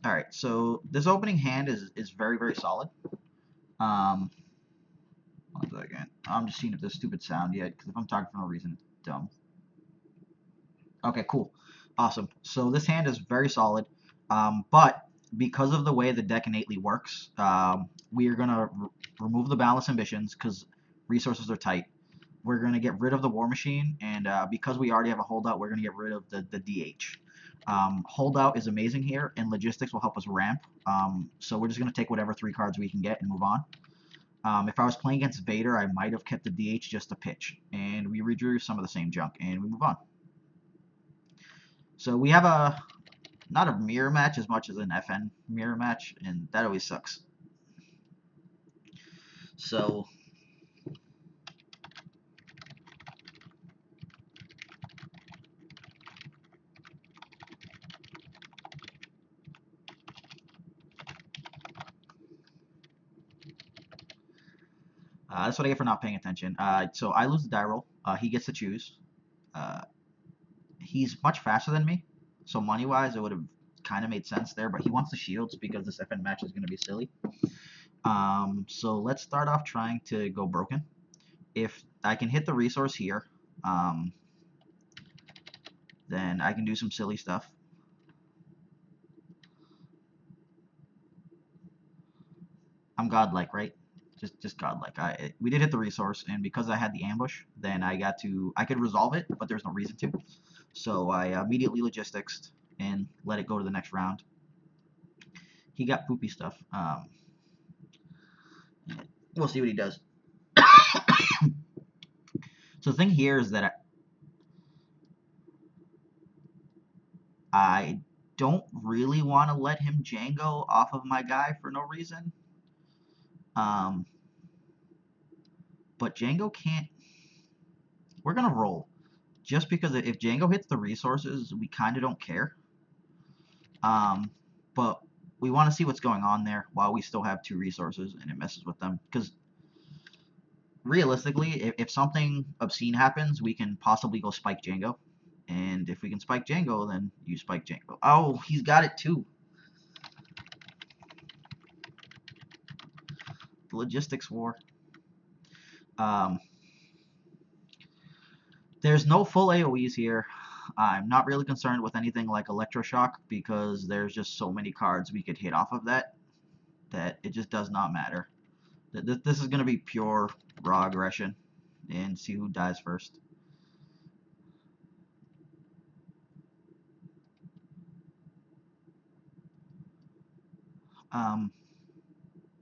All right, so this opening hand is very, very solid. Um, 1 second. I'm just seeing if there's stupid sound yet, because if I'm talking for no reason, it's dumb. Okay, cool. Awesome. So this hand is very solid, but because of the way the deck innately works, we are going to remove the balance ambitions because resources are tight. We're going to get rid of the War Machine, and because we already have a holdout, we're going to get rid of the DH. Holdout is amazing here, and logistics will help us ramp. So we're just going to take whatever 3 cards we can get and move on. If I was playing against Vader, I might have kept the DH just to pitch, and we redrew some of the same junk, and we move on. So we have not a mirror match as much as an FN mirror match, and that always sucks. So that's what I get for not paying attention. So I lose the die roll. He gets to choose. Uh, he's much faster than me, so money-wise, it would have kind of made sense there. But he wants the shields because this FN match is going to be silly. So let's start off trying to go broken. If I can hit the resource here, then I can do some silly stuff. I'm godlike, right? Just godlike. We did hit the resource, and because I had the ambush, then I could resolve it, but there's no reason to. So I immediately logistics and let it go to the next round. He got poopy stuff. We'll see what he does. So the thing here is that I don't really want to let him Django off of my guy for no reason. But Django can't. We're gonna roll. Just because if Django hits the resources, we kind of don't care. But we want to see what's going on there while we still have 2 resources and it messes with them. Because realistically, if something obscene happens, we can possibly go spike Django. And if we can spike Django, then you spike Django. Oh, he's got it too. The logistics war. There's no full AoEs here. I'm not really concerned with anything like Electroshock because there's just so many cards we could hit off of that it just does not matter. This is going to be pure raw aggression and see who dies first.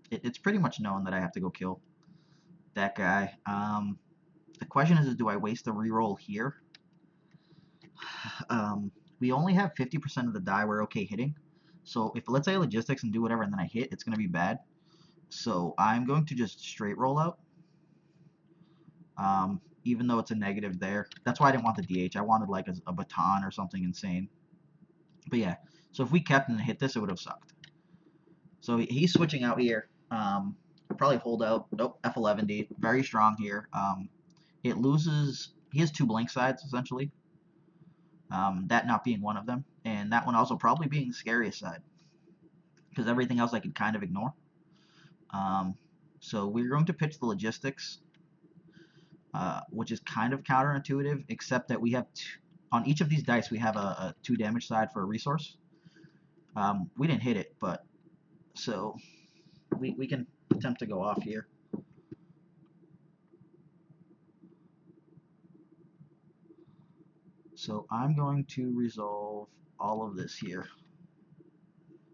It's pretty much known that I have to go kill that guy. The question is do I waste a reroll here? We only have 50% of the die we're okay hitting. So if let's say I logistics and do whatever and then I hit, it's going to be bad. So I'm going to just straight roll out. Even though it's a negative there. That's why I didn't want the DH. I wanted like a baton or something insane. But yeah, so if we kept and hit this, it would have sucked. So he's switching out here. Probably hold out. Nope, F11D. Very strong here. It loses. He has 2 blank sides, essentially. That not being one of them. And that one also probably being the scariest side. Because everything else I could kind of ignore. So we're going to pitch the logistics. Which is kind of counterintuitive, except that we have on each of these dice we have a 2 damage side for a resource. We didn't hit it, but so we can attempt to go off here. So I'm going to resolve all of this here.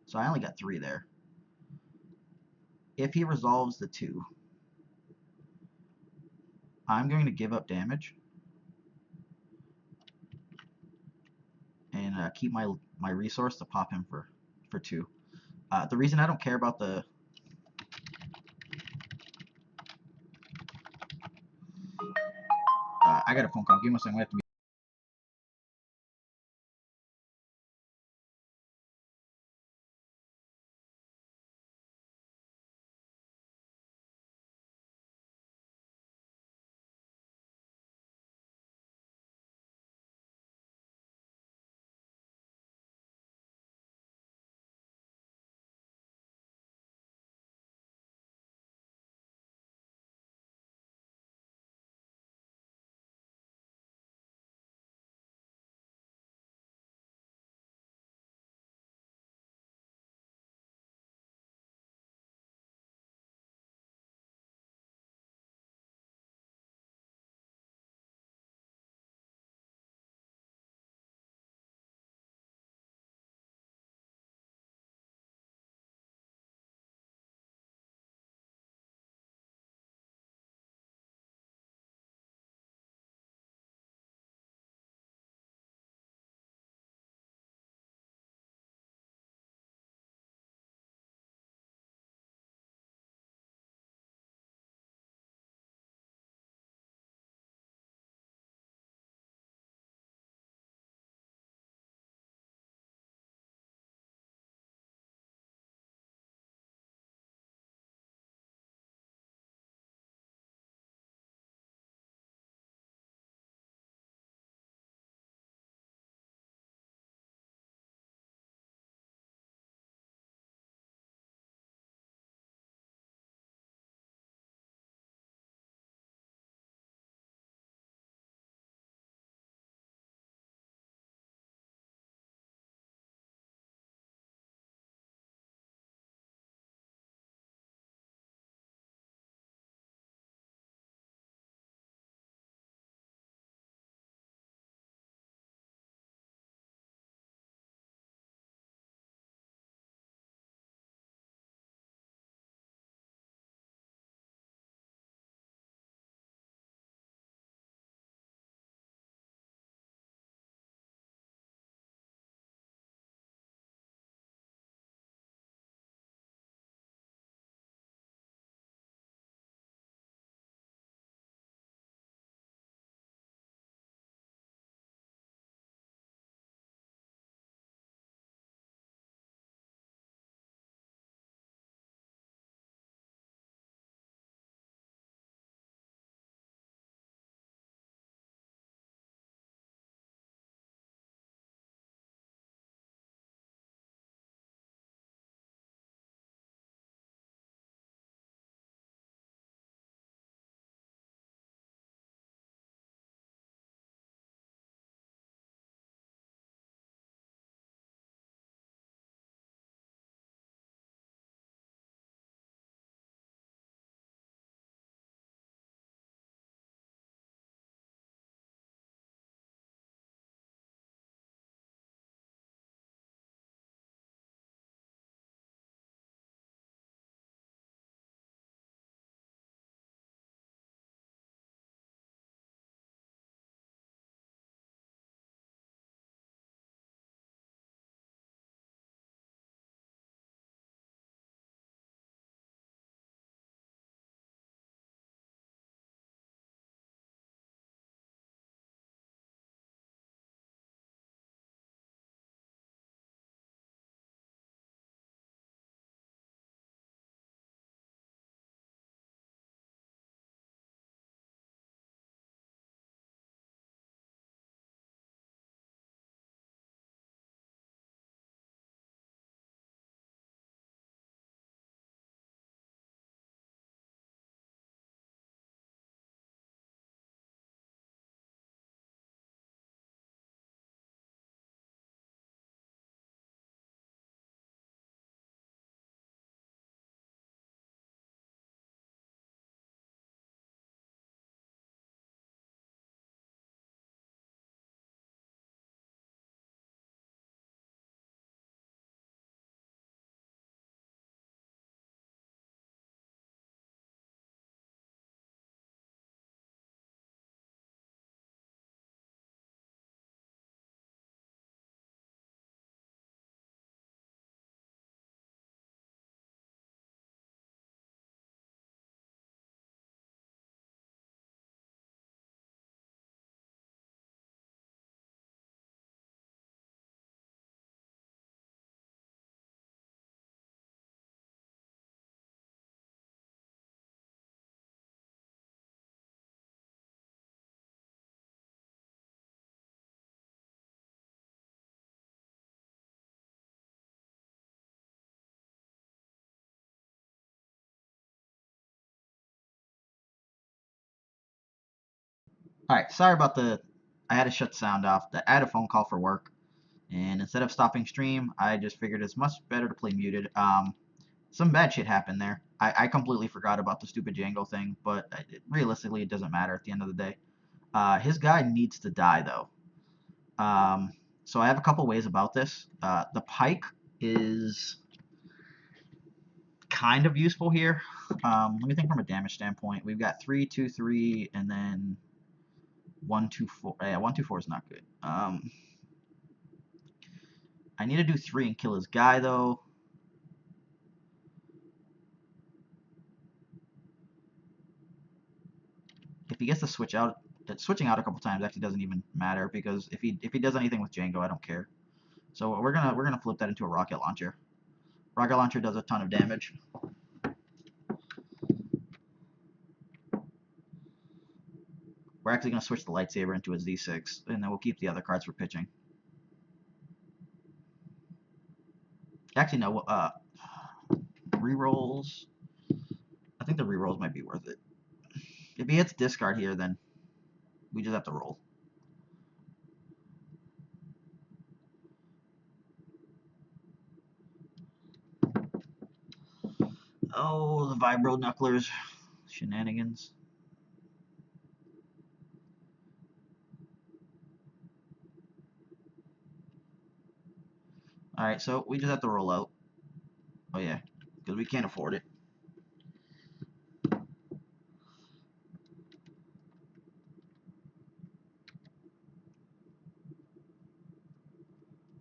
So I only got 3 there. If he resolves the 2, I'm going to give up damage and keep my resource to pop him for 2. The reason I don't care about the I got a phone call. Give me a second. I have to Alright, sorry about I had to shut sound off. I had a phone call for work, and instead of stopping stream, I just figured it's much better to play muted. Some bad shit happened there. I completely forgot about the stupid Django thing, but realistically, it doesn't matter at the end of the day. His guy needs to die, though. So I have a couple ways about this. The pike is kind of useful here. Let me think from a damage standpoint. We've got 3, 2, 3, and then 1, 2, 4. Yeah, 1, 2, 4 is not good. I need to do 3 and kill his guy, though. If he gets to switch out, switching out a couple times actually doesn't even matter, because if he does anything with Django, I don't care. So we're gonna flip that into a rocket launcher. Rocket launcher does a ton of damage. We're actually gonna switch the lightsaber into a Z6, and then we'll keep the other cards for pitching. Actually, no. Rerolls. I think the rerolls might be worth it. If he hits discard here, then we just have to roll. Oh, the Vibro Knucklers. Shenanigans. Alright, so we just have to roll out. Oh yeah, because we can't afford it.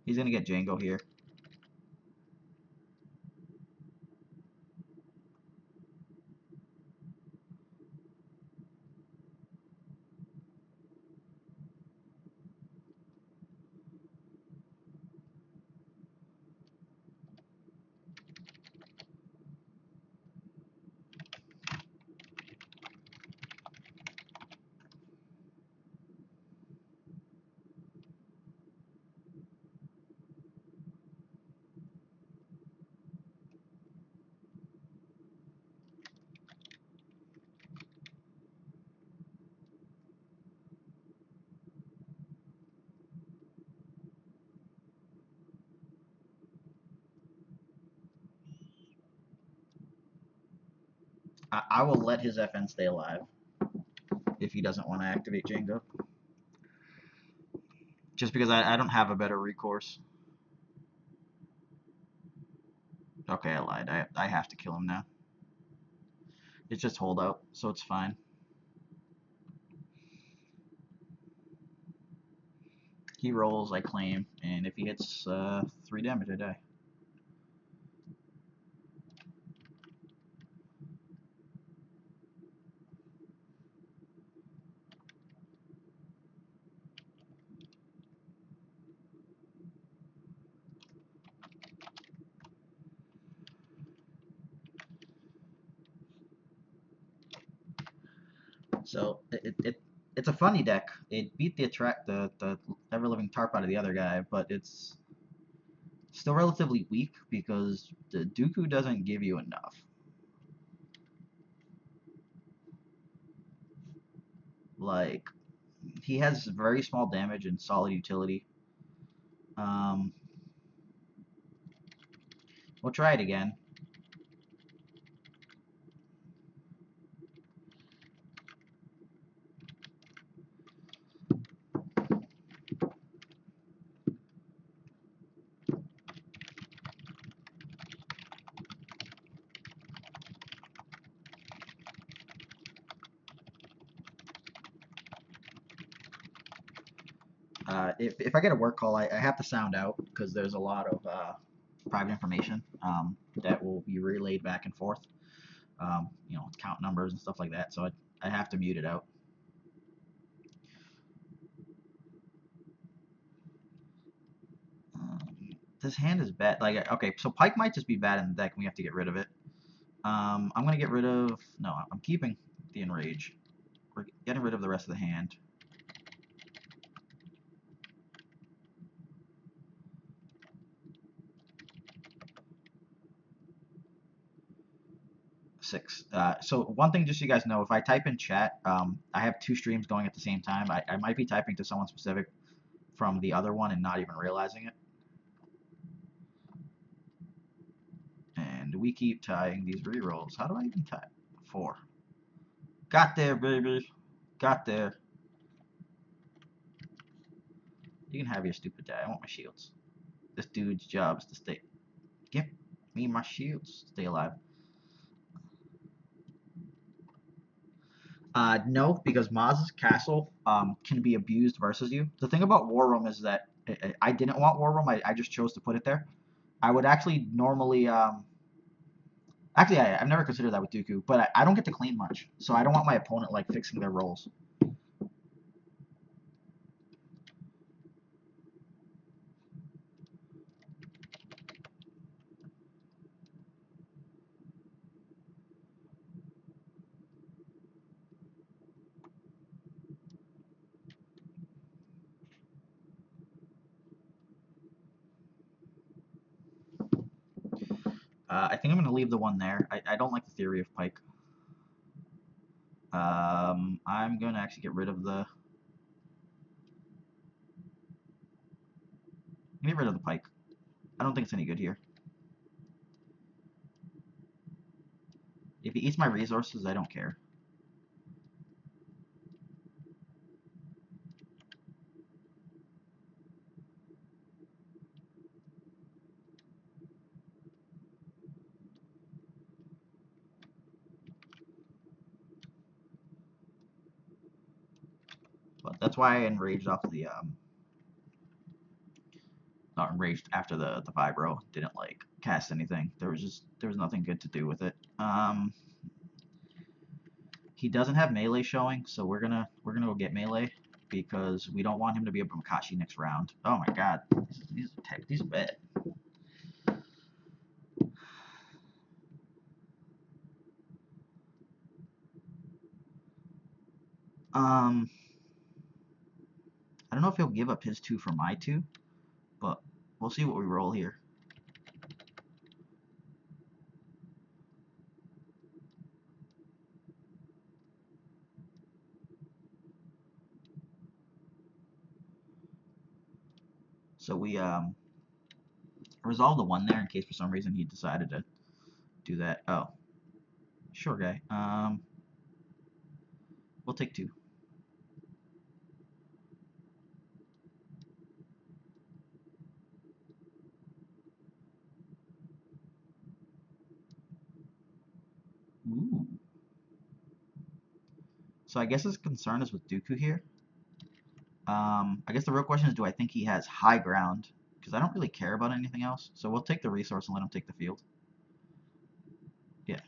He's gonna get Django here. I will let his FN stay alive if he doesn't want to activate Django. Just because I don't have a better recourse. Okay, I lied. I have to kill him now. It's just holdout, so it's fine. He rolls, I claim, and if he hits 3 damage, I die. So it's a funny deck. It beat the ever living tarp out of the other guy, but it's still relatively weak because the Dooku doesn't give you enough. Like, he has very small damage and solid utility. We'll try it again. If I get a work call, I have to sound out because there's a lot of private information that will be relayed back and forth. You know, count numbers and stuff like that. So I have to mute it out. This hand is bad. Like, okay, so Pike might just be bad in the deck, and we have to get rid of it. I'm gonna get rid of. No, I'm keeping the Enrage. We're getting rid of the rest of the hand. 6. So one thing, just so you guys know, if I type in chat, I have 2 streams going at the same time. I might be typing to someone specific from the other one and not even realizing it. And we keep tying these rerolls. How do I even type? 4. Got there, baby. Got there. You can have your stupid die. I want my shields. This dude's job is to stay. Give me my shields. Stay alive. No, because Maz's castle can be abused versus you. The thing about War Room is that I didn't want War Room. I just chose to put it there. I would actually normally actually I've never considered that with Dooku, but I don't get to clean much, so I don't want my opponent like fixing their rolls. I think I'm going to leave the one there. I don't like the theory of Pike. I'm going to actually get rid of the Pike. I don't think it's any good here. If he eats my resources, I don't care. But that's why I enraged off the not enraged after the vibro. Didn't like cast anything. There was nothing good to do with it. He doesn't have melee showing, so we're gonna go get melee because we don't want him to be a Makashi next round. Oh my god, these are bad. I don't know if he'll give up his 2 for my 2, but we'll see what we roll here. So we resolve the 1 there in case for some reason he decided to do that. Oh, sure guy. We'll take 2. Ooh. So I guess his concern is with Dooku here. I guess the real question is, do I think he has high ground? Because I don't really care about anything else. So we'll take the resource and let him take the field. Yeah.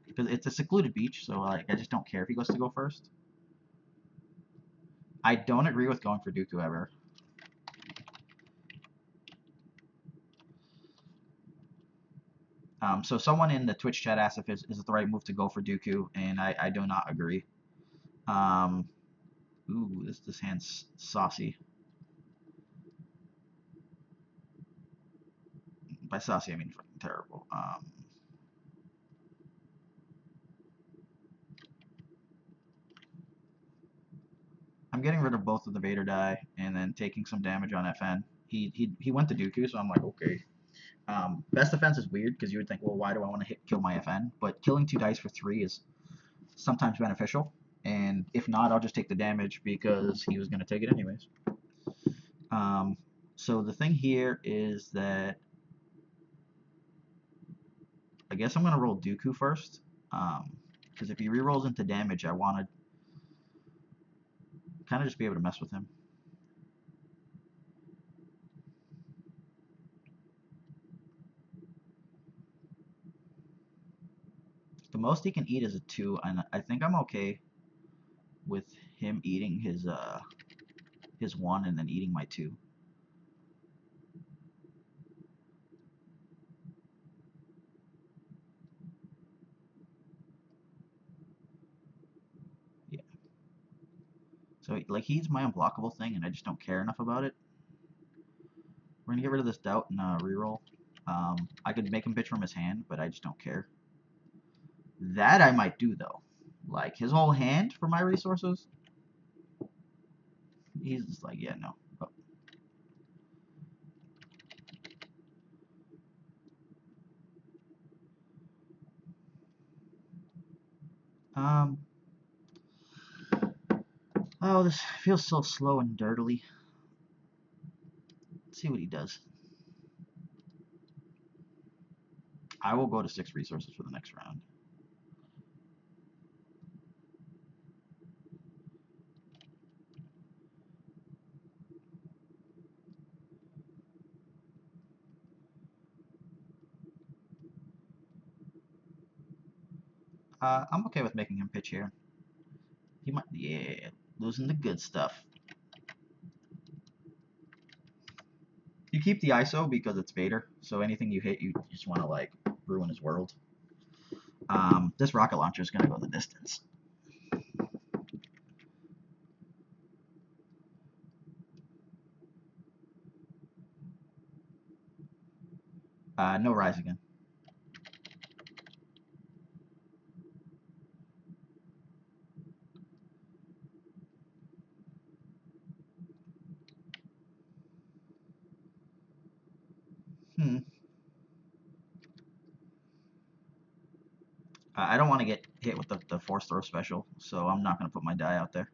Because it's a secluded beach, so like I just don't care if he goes to go first. I don't agree with going for Dooku ever. So someone in the Twitch chat asked if is it the right move to go for Dooku, and I do not agree. Ooh, this hand's saucy. By saucy, I mean fucking terrible. I'm getting rid of both of the Vader die and then taking some damage on FN. He went to Dooku, so I'm like, okay. Best defense is weird because you would think, well, why do I want to kill my FN? But killing 2 dice for 3 is sometimes beneficial. And if not, I'll just take the damage because he was going to take it anyways. So the thing here is that I guess I'm going to roll Dooku first. Because if he rerolls into damage, I want to kind of just be able to mess with him. The most he can eat is a 2, and I think I'm okay with him eating his 1 and then eating my 2. Yeah. So like he's my unblockable thing, and I just don't care enough about it. We're gonna get rid of this doubt and reroll. I could make him bitch from his hand, but I just don't care. That I might do though. Like his whole hand for my resources. He's just like, yeah, no. Um. Oh, this feels so slow and dirtily. Let's see what he does. I will go to 6 resources for the next round. I'm okay with making him pitch here. He might, yeah, losing the good stuff. You keep the ISO because it's Vader, so anything you hit, you just want to like ruin his world. This rocket launcher is gonna go the distance. No rise again. Hmm. I don't want to get hit with the force throw special, so I'm not gonna put my die out there.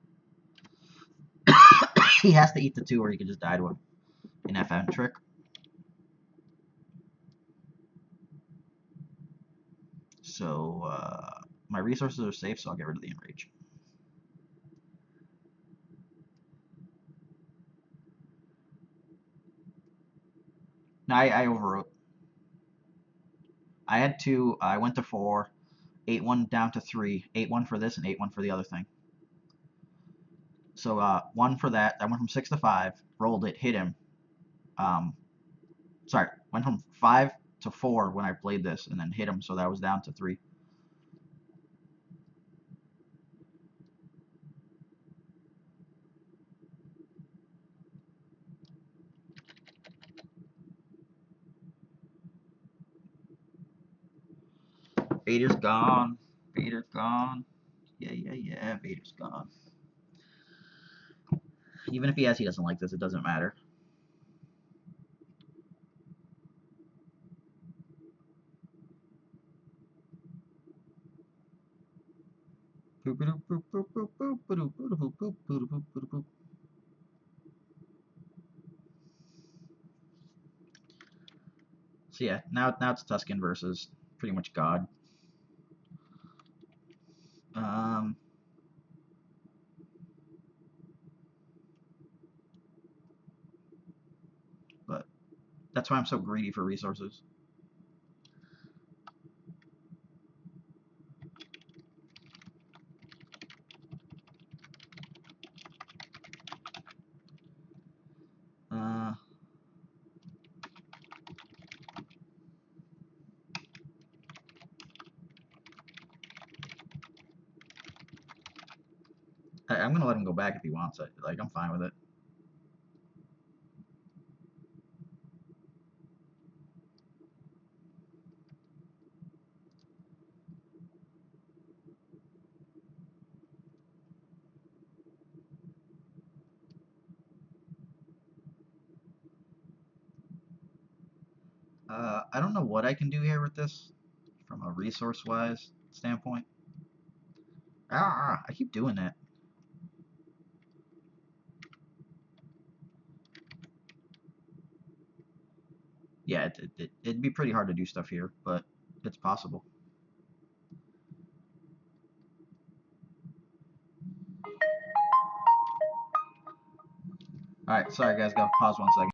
He has to eat the 2, or he could just die to an FN trick. So my resources are safe, so I'll get rid of the enrage. Now I overwrote. I had 2. I went to 4. 8-1 down to 3. 8-1 for this and 8-1 for the other thing. So 1 for that. I went from 6 to 5. Rolled it, hit him. Um, sorry, went from 5 to 4 when I played this, and then hit him. So that was down to 3. Vader's gone. Vader's gone. Yeah, yeah, yeah. Vader's gone. Even if he doesn't like this. It doesn't matter. So yeah, now it's Tusken versus pretty much God. Um, but that's why I'm so greedy for resources. Uh, I'm gonna let him go back if he wants it. Like I'm fine with it. I don't know what I can do here with this from a resource-wise standpoint. I keep doing that. Yeah, it'd be pretty hard to do stuff here, but it's possible. All right, sorry guys, gotta pause 1 second.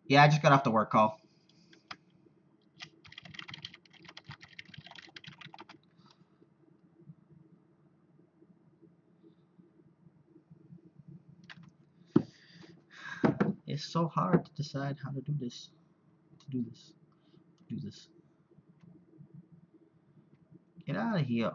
Yeah, I just got off the work call. It's so hard to decide how to do this. Do this. Get out of here.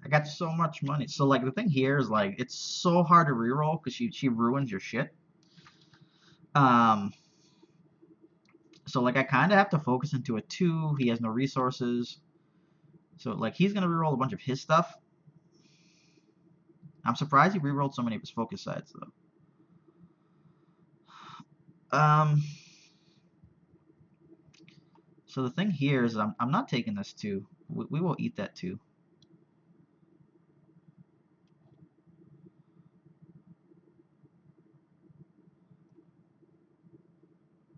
I got so much money. So like the thing here is like it's so hard to reroll because she ruins your shit. Um, so like I kind of have to focus into a 2. He has no resources. So like he's gonna reroll a bunch of his stuff. I'm surprised he rerolled so many of his focus sides though. So the thing here is I'm not taking this 2. We will eat that 2.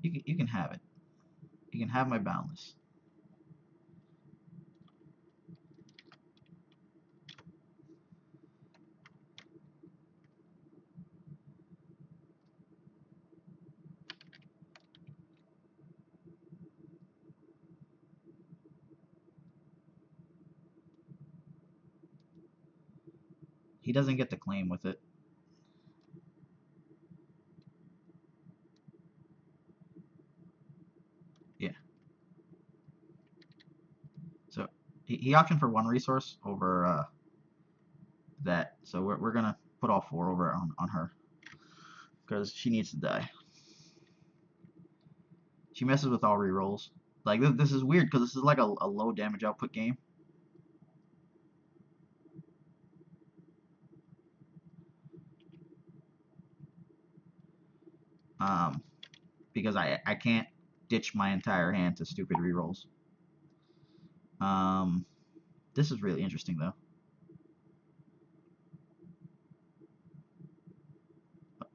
You can have it. You can have my boundless. He doesn't get to claim with it. Yeah. So he optioned for 1 resource over that. So we're gonna put all 4 over on her because she needs to die. She messes with all rerolls. Like this is weird because this is like a low damage output game. Because I can't ditch my entire hand to stupid rerolls. This is really interesting though.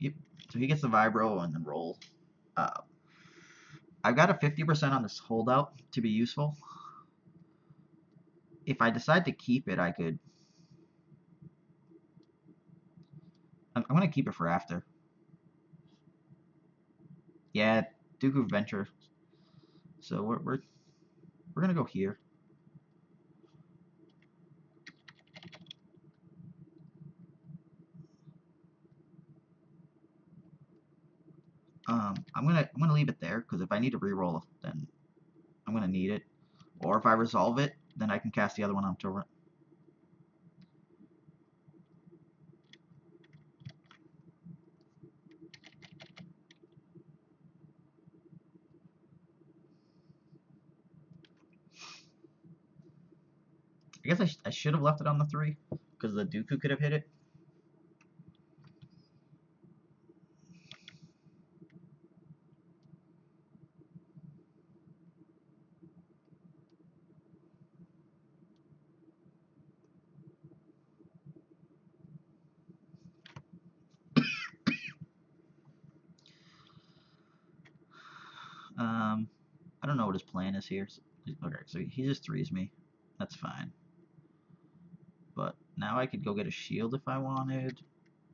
Yep. So he gets the vibro and then roll. I've got a 50% on this holdout to be useful. If I decide to keep it, I could. I'm gonna keep it for after. Yeah, Dooku Venture. So we're gonna go here. I'm gonna leave it there because if I need to reroll, then I'm gonna need it. Or if I resolve it, then I can cast the other one onto it. I guess I should have left it on the 3 because the Dooku could have hit it. I don't know what his plan is here. Okay, so he just 3s me. That's fine. But now I could go get a shield if I wanted.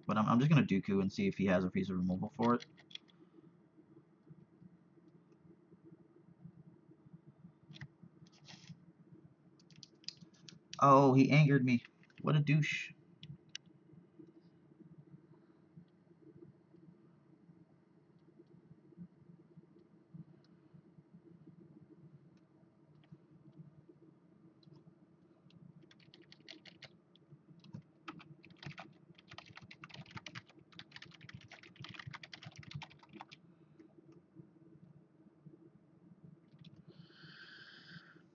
But I'm just going to Dooku and see if he has a piece of removal for it. Oh, he angered me. What a douche.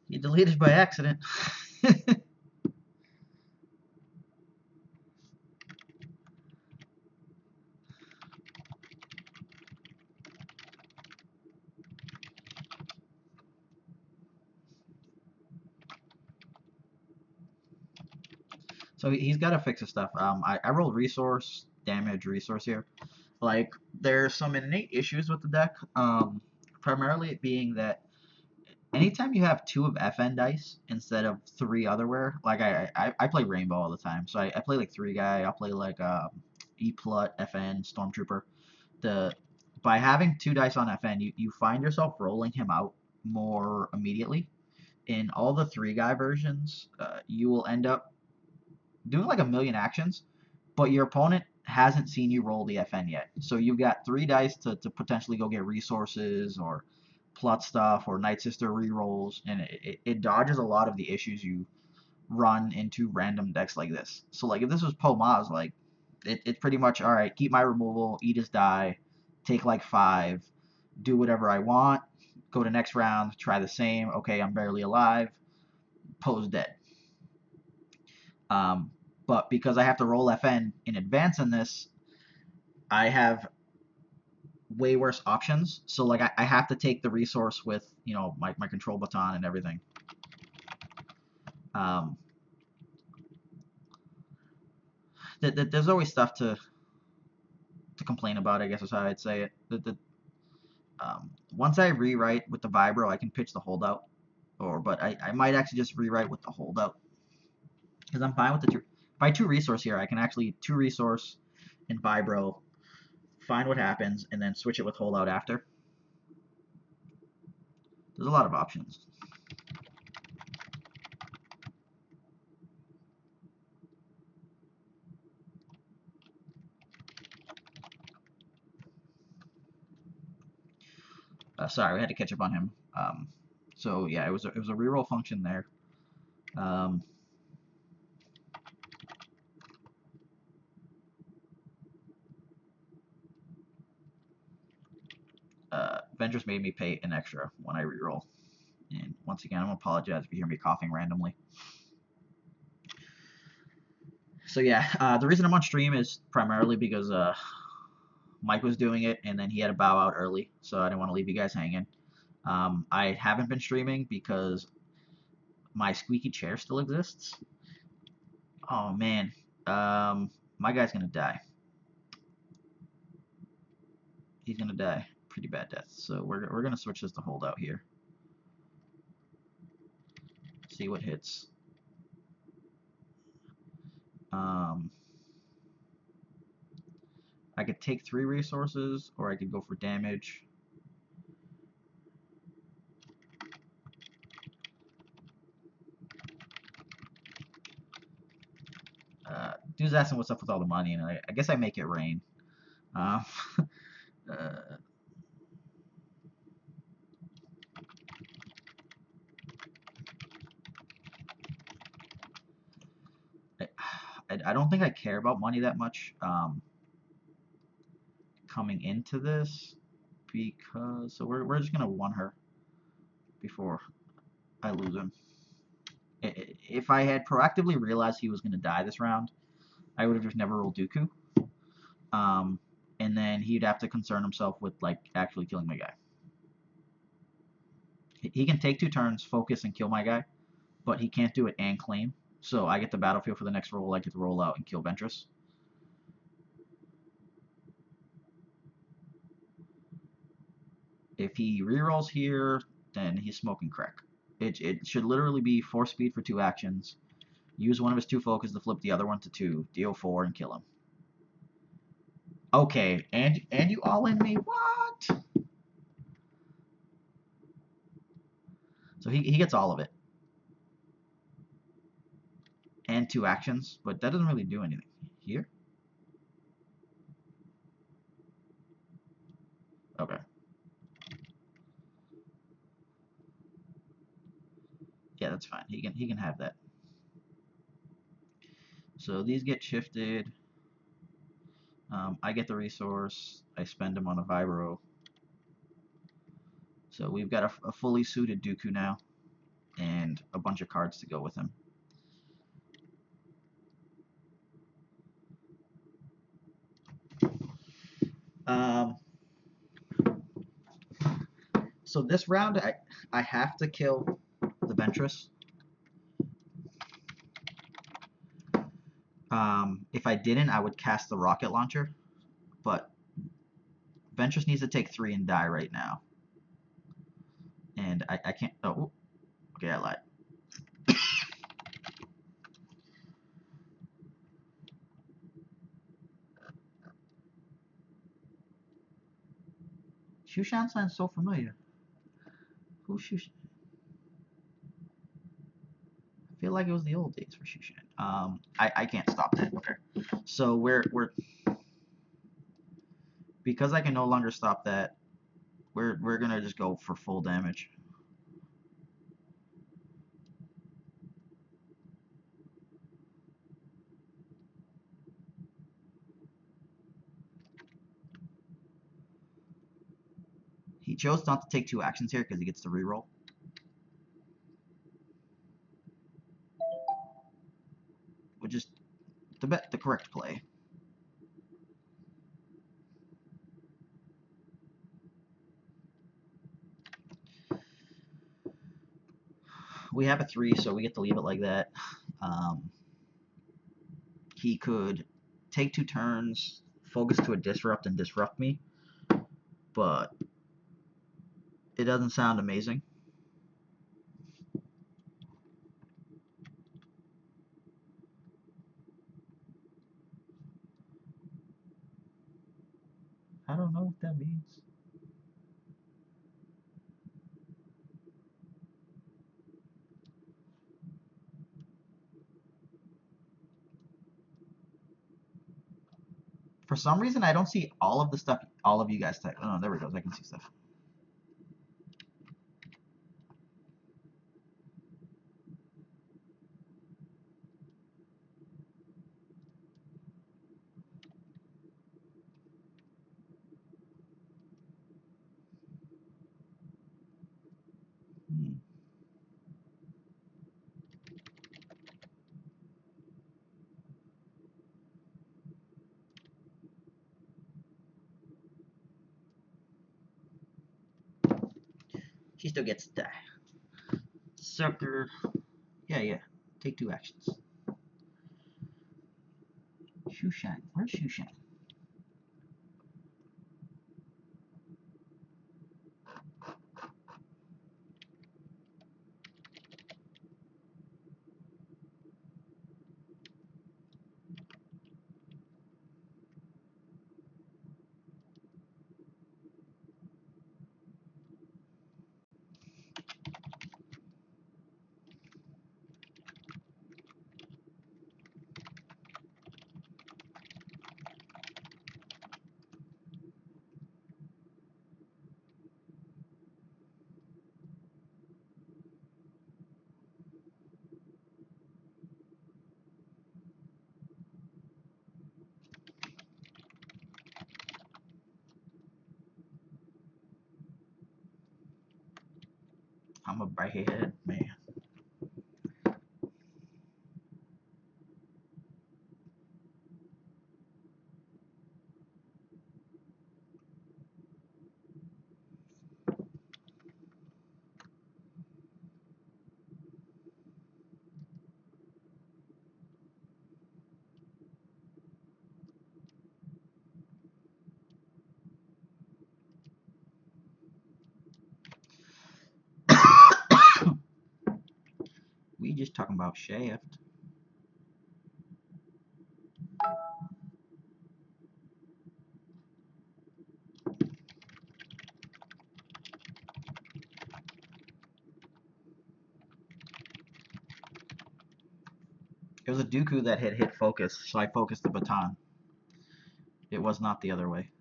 He deleted by accident. So he's got to fix his stuff. I rolled resource, damage, resource here. Like, there's some innate issues with the deck. Primarily it being that anytime you have 2 of FN dice instead of 3 otherwhere, like I play Rainbow all the time, so I play like 3 guy, I'll play like E-Plut, FN, Stormtrooper. The By having 2 dice on FN, you find yourself rolling him out more immediately. In all the 3 guy versions, you will end up doing like a million actions, but your opponent hasn't seen you roll the FN yet. So you've got 3 dice to potentially go get resources or plot stuff or Night Sister rerolls, and it dodges a lot of the issues you run into random decks like this. So like if this was Pomaz, like it's pretty much alright, keep my removal, eat his die, take like 5, do whatever I want, go to next round, try the same, okay, I'm barely alive, pose dead. But because I have to roll FN in advance in this, I have way worse options. So like I have to take the resource with, you know, my control baton and everything. There's always stuff to complain about, I guess is how I'd say it. Once I rewrite with the Vibro, I can pitch the holdout. But I might actually just rewrite with the holdout. Because I'm fine with the 2. If I 2 resource here, I can actually 2 resource in Vibro, find what happens, and then switch it with holdout after. There's a lot of options. Sorry, we had to catch up on him. So yeah, it was a reroll function there. Ventress made me pay an extra when I reroll. And once again, I'm gonna apologize if you hear me coughing randomly. So yeah, the reason I'm on stream is primarily because Mike was doing it, and then he had to bow out early, so I didn't want to leave you guys hanging. I haven't been streaming because my squeaky chair still exists. Oh man, my guy's gonna die. He's gonna die. Pretty bad death. So we're gonna switch this to holdout here. See what hits. I could take 3 resources, or I could go for damage. Dude's asking what's up with all the money, and I guess I make it rain. I don't think I care about money that much coming into this, because so we're just gonna one her before I lose him. If I had proactively realized he was gonna die this round, I would have just never rolled Dooku. And then he'd have to concern himself with like actually killing my guy. He can take 2 turns, focus, and kill my guy, but he can't do it and claim. So I get the battlefield for the next roll. I get to roll out and kill Ventress. If he rerolls here, then he's smoking crack. It should literally be 4 speed for 2 actions. Use one of his 2 focus to flip the other one to 2. Deal 4 and kill him. Okay, and you all in me? What? So he gets all of it. And 2 actions, but that doesn't really do anything. Here? Okay. Yeah, that's fine. He can have that. So these get shifted. I get the resource. I spend them on a Vibro. So we've got a fully suited Dooku now, and a bunch of cards to go with him. So this round, I have to kill the Ventress. If I didn't, I would cast the rocket launcher, but Ventress needs to take 3 and die right now. And I can't. Oh, okay, I lied. Shushan sounds so familiar. Who's Shushan? I feel like it was the old days for Shushan. I can't stop that. Okay, so we're because I can no longer stop that. We're gonna just go for full damage. He chose not to take 2 actions here because he gets to reroll. Which is the correct play. We have a 3, so we get to leave it like that. He could take 2 turns, focus to a disrupt, and disrupt me, but it doesn't sound amazing. I don't know what that means. For some reason, I don't see all of the stuff all of you guys type. Oh, there we go. I can see stuff. She still gets to die. Sucker. Yeah. Take 2 actions. Shushan. Where's Shushan? I'm a bright-headed man. We just talking about Shaft. It was a Dooku that had hit focus, so I focused the baton. It was not the other way.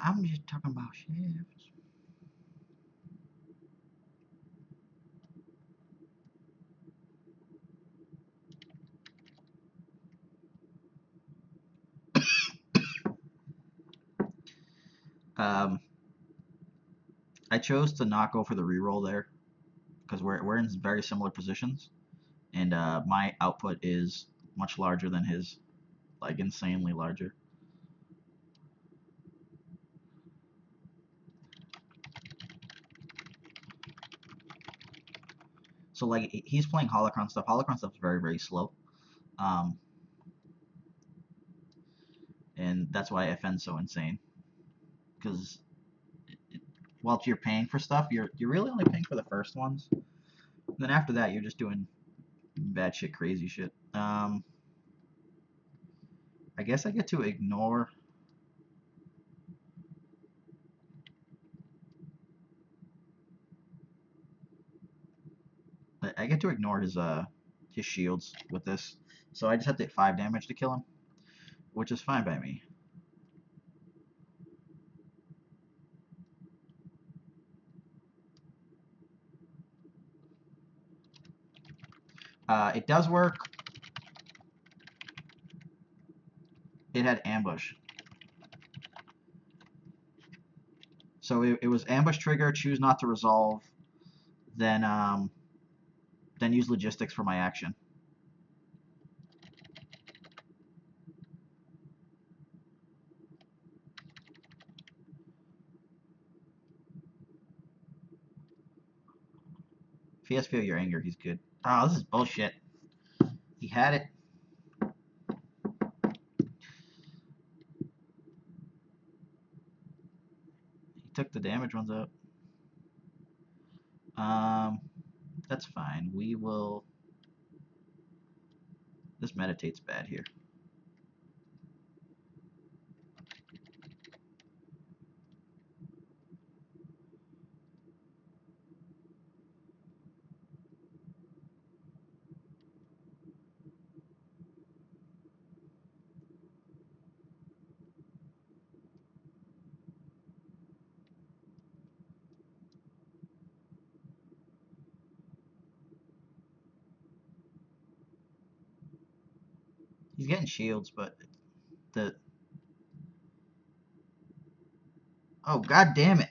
I'm just talking about shifts. Um, I chose to not go for the reroll there because we're in very similar positions, and my output is much larger than his, like insanely larger. So like he's playing Holocron stuff. Holocron stuff is very very slow, um, and that's why FN's so insane. Because while you're paying for stuff, you're really only paying for the first ones. And then after that, you're just doing bad shit, crazy shit. I guess I get to ignore. I get to ignore his shields with this, so I just have to hit 5 damage to kill him, which is fine by me. It does work. It had ambush, so it was ambush trigger, choose not to resolve, then use logistics for my action. If he has feel your anger, he's good. Oh, this is bullshit. He had it. He took the damage ones out. That's fine. We will. This meditate's bad here. He's getting shields, but the. Oh, god damn it.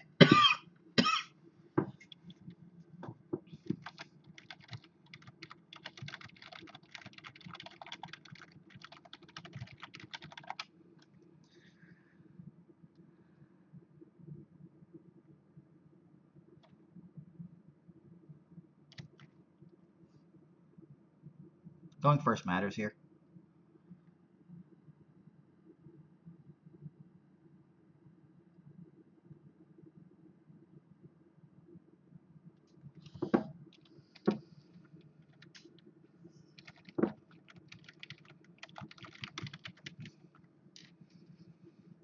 Going first matters here.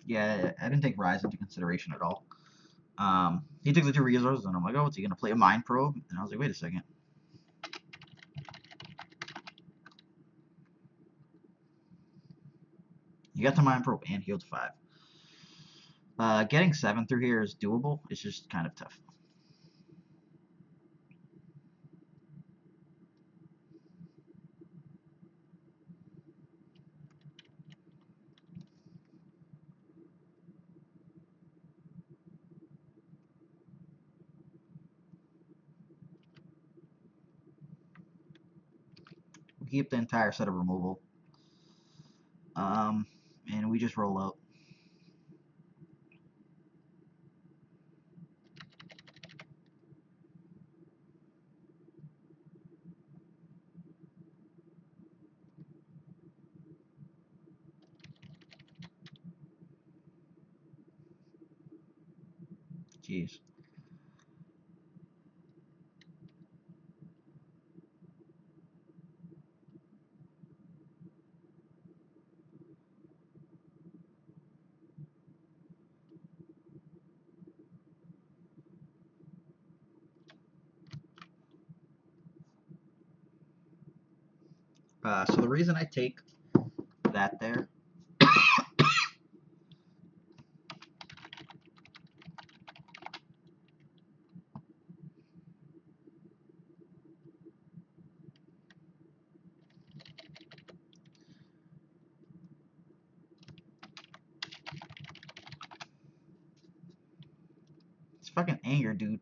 Yeah, I didn't take Rise into consideration at all. He took the 2 resources, and I'm like, oh, what's he gonna play a Mind Probe? And I was like, wait a second. You got the Mind Probe and healed 5. Getting 7 through here is doable. It's just kind of tough. We keep the entire set of removal. And we just roll out. Jeez. So the reason I take that there fucking anger, dude.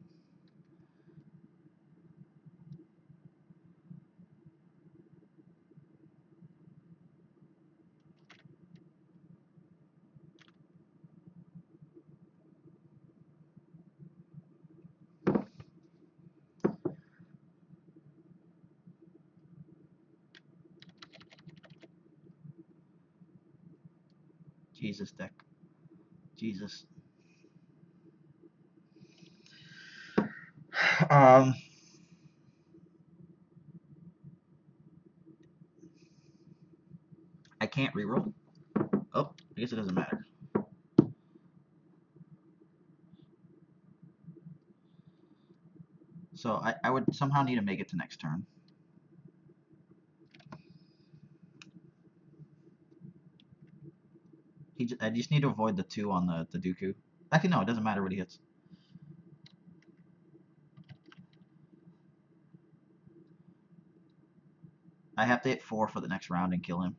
Jesus, deck. Jesus. Um, I can't reroll. Oh, I guess it doesn't matter. So I would somehow need to make it to next turn. I just need to avoid the 2 on the Dooku. Actually, no, it doesn't matter what he hits. I have to hit 4 for the next round and kill him.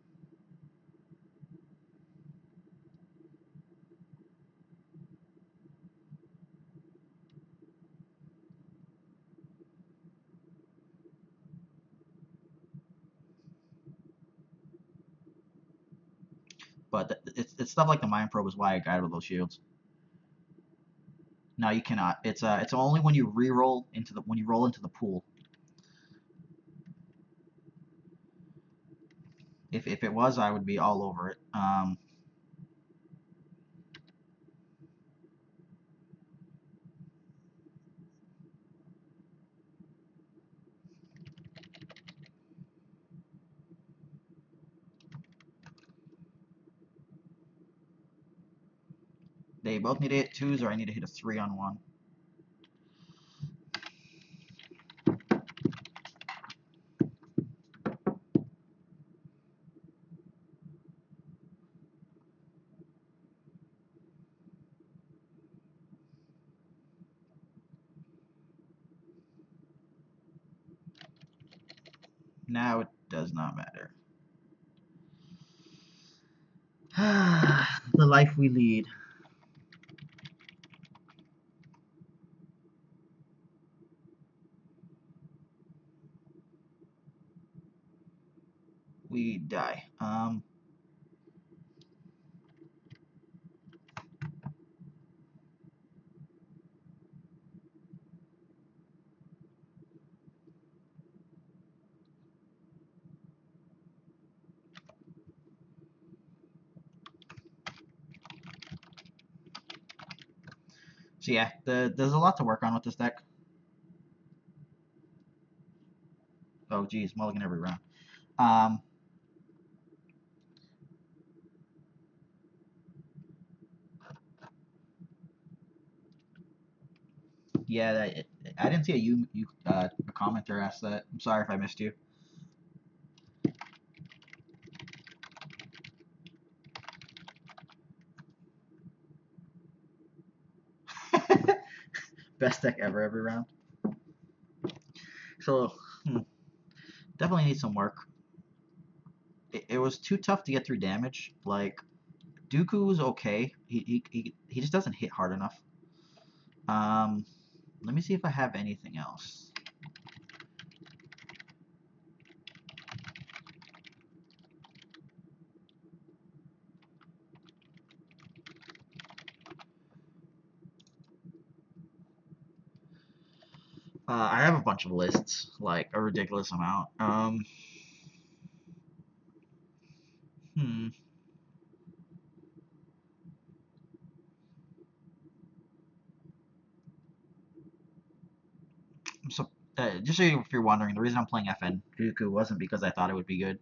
But it's stuff like the Mind Probe is why I guided with those shields. No, you cannot. It's only when you re-roll into the roll into the pool. If it was, I would be all over it. They both need to hit 2s, or I need to hit a 3 on one. Now it does not matter. The life we lead. We die. So yeah, there's a lot to work on with this deck. Oh geez, mulligan every round. Yeah, I didn't see a commenter ask that. I'm sorry if I missed you. Best deck ever every round. So definitely needs some work. It was too tough to get through damage. Like Dooku was okay. He just doesn't hit hard enough. Let me see if I have anything else. I have a bunch of lists, like a ridiculous amount. Hmm. So, just so if you're wondering, the reason I'm playing FN Dooku wasn't because I thought it would be good.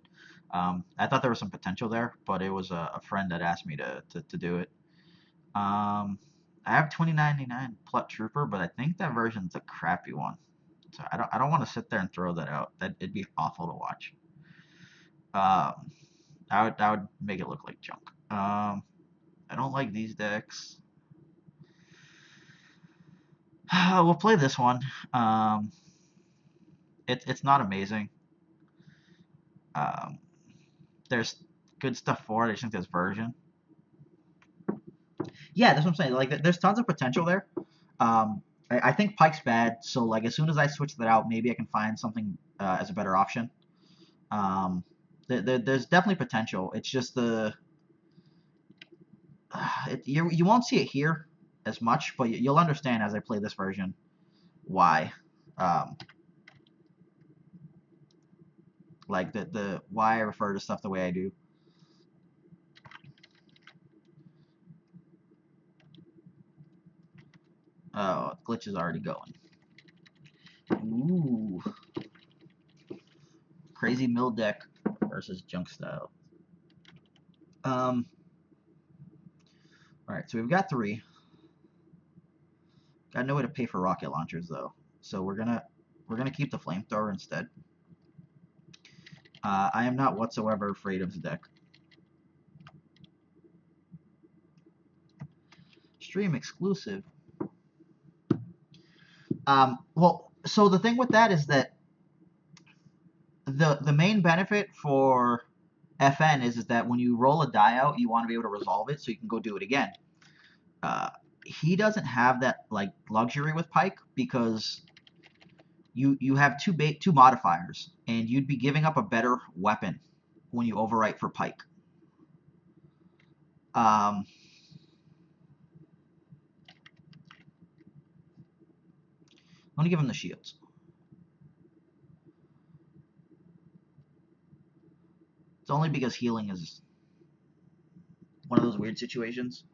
I thought there was some potential there, but it was a friend that asked me to do it. I have 2099 Plut Trooper, but I think that version's a crappy one. So I don't want to sit there and throw that out. It'd be awful to watch. I would make it look like junk. I don't like these decks. We'll play this one. It's not amazing. Um, there's good stuff for it. I just think this version. Yeah, that's what I'm saying. Like, there's tons of potential there. I think Pike's bad, so like as soon as I switch that out, maybe I can find something as a better option. Um, there's definitely potential. It's just you won't see it here as much, but you'll understand as I play this version why. Um, like the why I refer to stuff the way I do. Oh, glitch is already going. Ooh, crazy mill deck versus junk style. All right, so we've got 3. Got no way to pay for rocket launchers though, so we're gonna keep the flamethrower instead. I am not whatsoever afraid of the deck. Stream exclusive. Well, so the thing with that is that the main benefit for FN is that when you roll a die out, you want to be able to resolve it so you can go do it again. He doesn't have that like luxury with Pike because you have two modifiers, and you'd be giving up a better weapon when you overwrite for Pike. I'm gonna give him the shields. It's only because healing is one of those weird situations.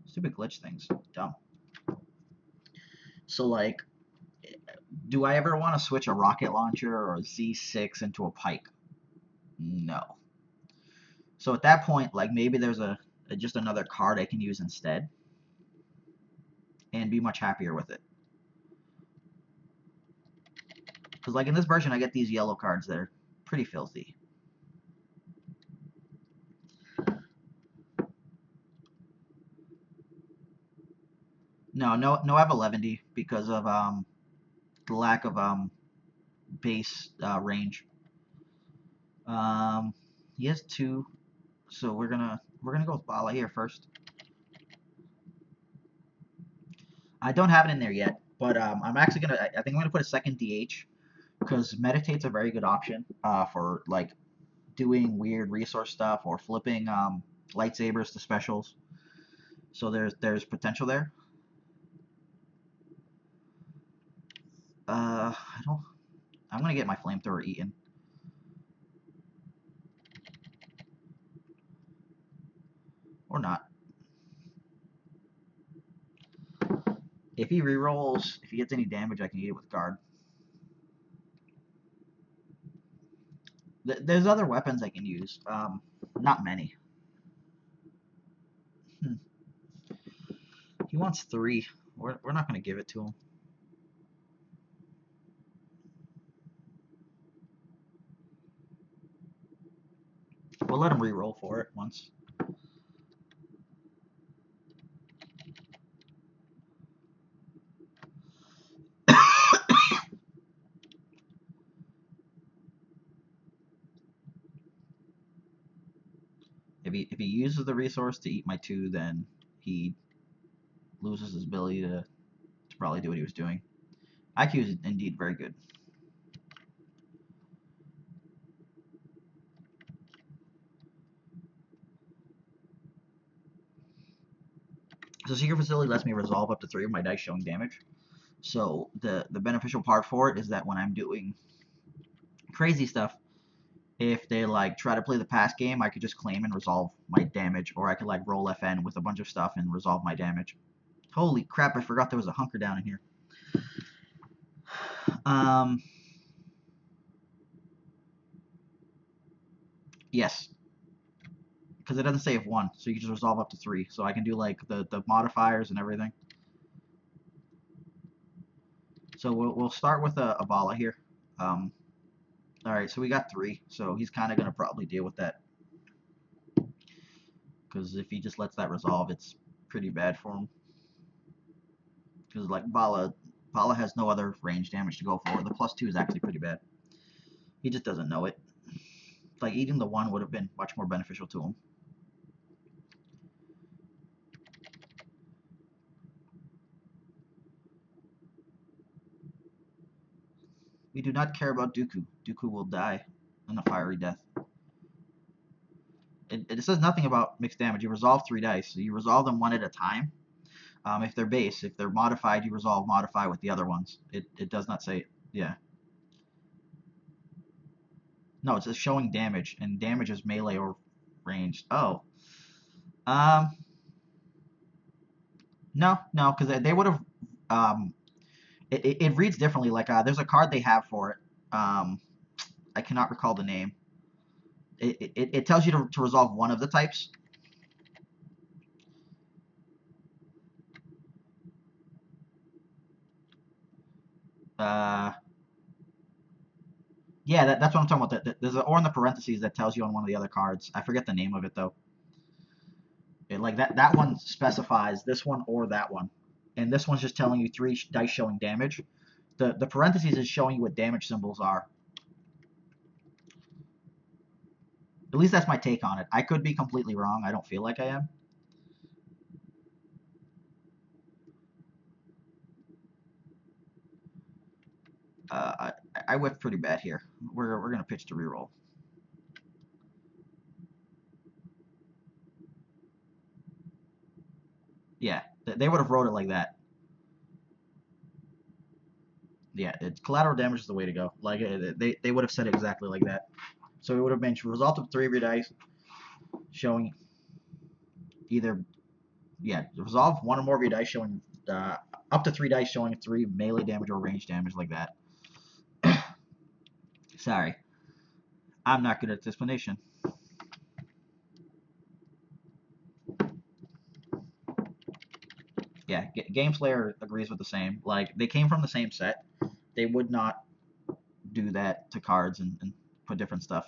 Stupid glitch things. Dumb. So, like, do I ever want to switch a rocket launcher or a Z6 into a Pike? No. So at that point, like, maybe there's just another card I can use instead and be much happier with it. Because, like, in this version, I get these yellow cards that are pretty filthy. No, I have 11D because of the lack of base range. He has 2, so we're gonna go with Bala here first. I don't have it in there yet, but I'm actually gonna. I think I'm gonna put a second DH because Meditate's a very good option for like doing weird resource stuff or flipping lightsabers to specials. So there's potential there. I don't. I'm gonna get my flamethrower eaten. Or not. If he rerolls, if he gets any damage, I can eat it with guard. There's other weapons I can use. Not many. He wants 3. We're not gonna give it to him. We'll let him reroll for it once. If he uses the resource to eat my 2, then he loses his ability to probably do what he was doing. IQ is indeed very good. So Secret Facility lets me resolve up to 3 of my dice showing damage. So the beneficial part for it is that when I'm doing crazy stuff, if they like try to play the pass game, I could just claim and resolve my damage, or I could like roll FN with a bunch of stuff and resolve my damage. Holy crap! I forgot there was a hunker down in here. Yes, because it doesn't say if 1, so you can just resolve up to 3. So I can do like the modifiers and everything. So we'll start with a Bala here. Alright, so we got 3, so he's kind of going to probably deal with that. Because if he just lets that resolve, it's pretty bad for him. Because like Bala has no other range damage to go for. The +2 is actually pretty bad. He just doesn't know it. Like, eating the 1 would have been much more beneficial to him. We do not care about Dooku. Dooku will die in a fiery death. It says nothing about mixed damage. You resolve 3 dice. So you resolve them 1 at a time. If they're base, if they're modified, you modify with the other ones. It does not say, yeah. No, it says showing damage, and damage is melee or ranged. Oh. No, because they would have, it reads differently. Like, there's a card they have for it. I cannot recall the name. It tells you to resolve 1 of the types. Yeah, that's what I'm talking about. There's an or in the parentheses that tells you on one of the other cards. I forget the name of it though. Like that one specifies this one or that one, and this one's just telling you 3 dice showing damage. The parentheses is showing you what damage symbols are. At least that's my take on it. I could be completely wrong. I don't feel like I am. I whiffed pretty bad here. We're gonna pitch to reroll. Yeah, they would have wrote it like that. Yeah, collateral damage is the way to go. Like, they would have said it exactly like that. So it would have been result of 3 of your dice showing either, yeah, resolve 1 or more of your dice showing up to 3 dice showing 3 melee damage or range damage, like that. Sorry, I'm not good at this explanation. Yeah, Game Slayer agrees with the same. Like, they came from the same set. They would not do that to cards and put different stuff.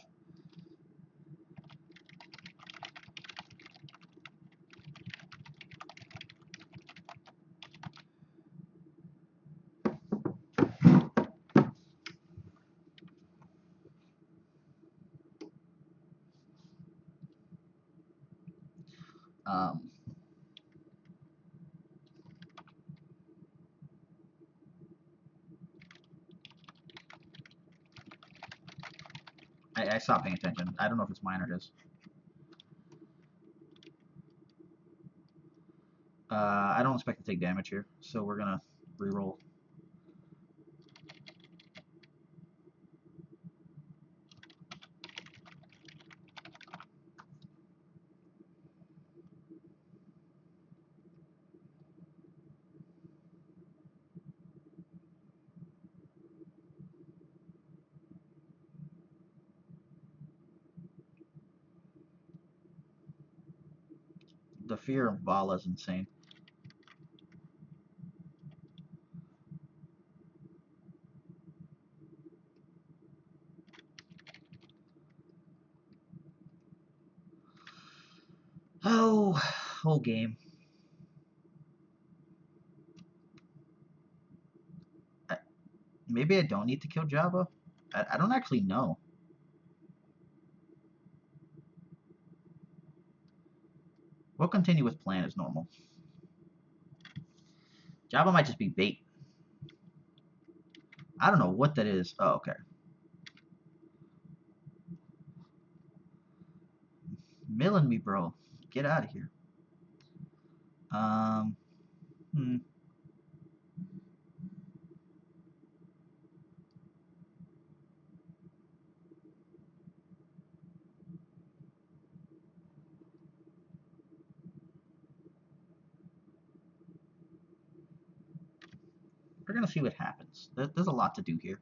I stopped paying attention. I don't know if it's mine or his. I don't expect to take damage here, so we're gonna reroll. The fear of Vala is insane. Oh, whole game. Maybe I don't need to kill Jabba. I don't actually know. We'll continue with plan as normal. Jabba might just be bait. I don't know what that is. Oh, okay. Milling me, bro. Get out of here. Hmm. We're gonna see what happens. There's a lot to do here.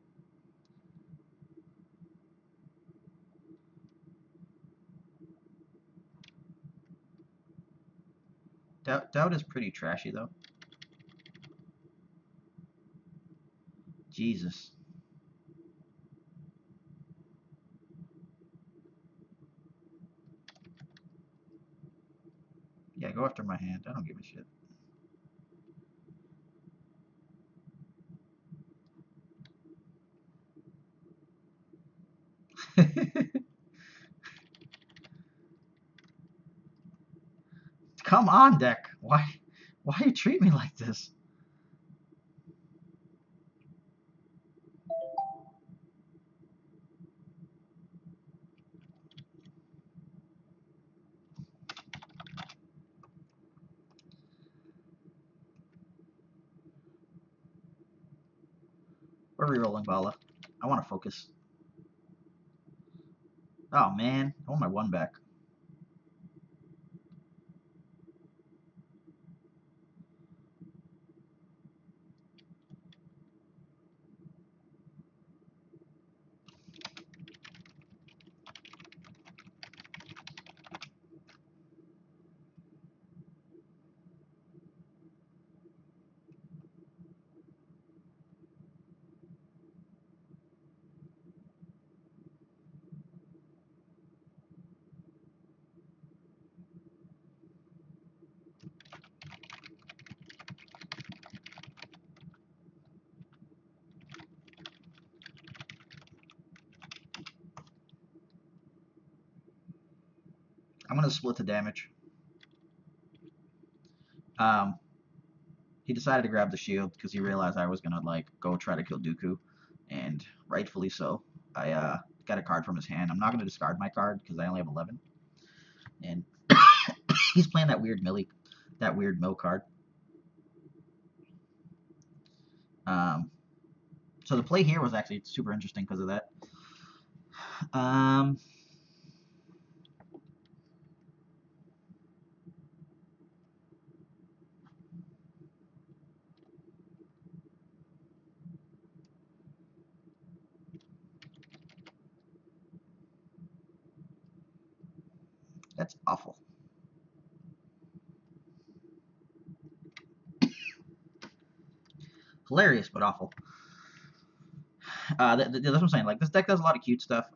Doubt is pretty trashy though. Jesus. Yeah, go after my hand. I don't give a shit. Come on, deck. Why you treat me like this? We're rerolling Bala. I want to focus. Oh man, I want my one back. I'm gonna split the damage. He decided to grab the shield because he realized I was gonna like go try to kill Dooku, and rightfully so. I got a card from his hand. I'm not gonna discard my card because I only have 11, and he's playing that weird mill card. So the play here was actually super interesting because of that. That's awful. Hilarious, but awful. That's what I'm saying. Like, this deck does a lot of cute stuff.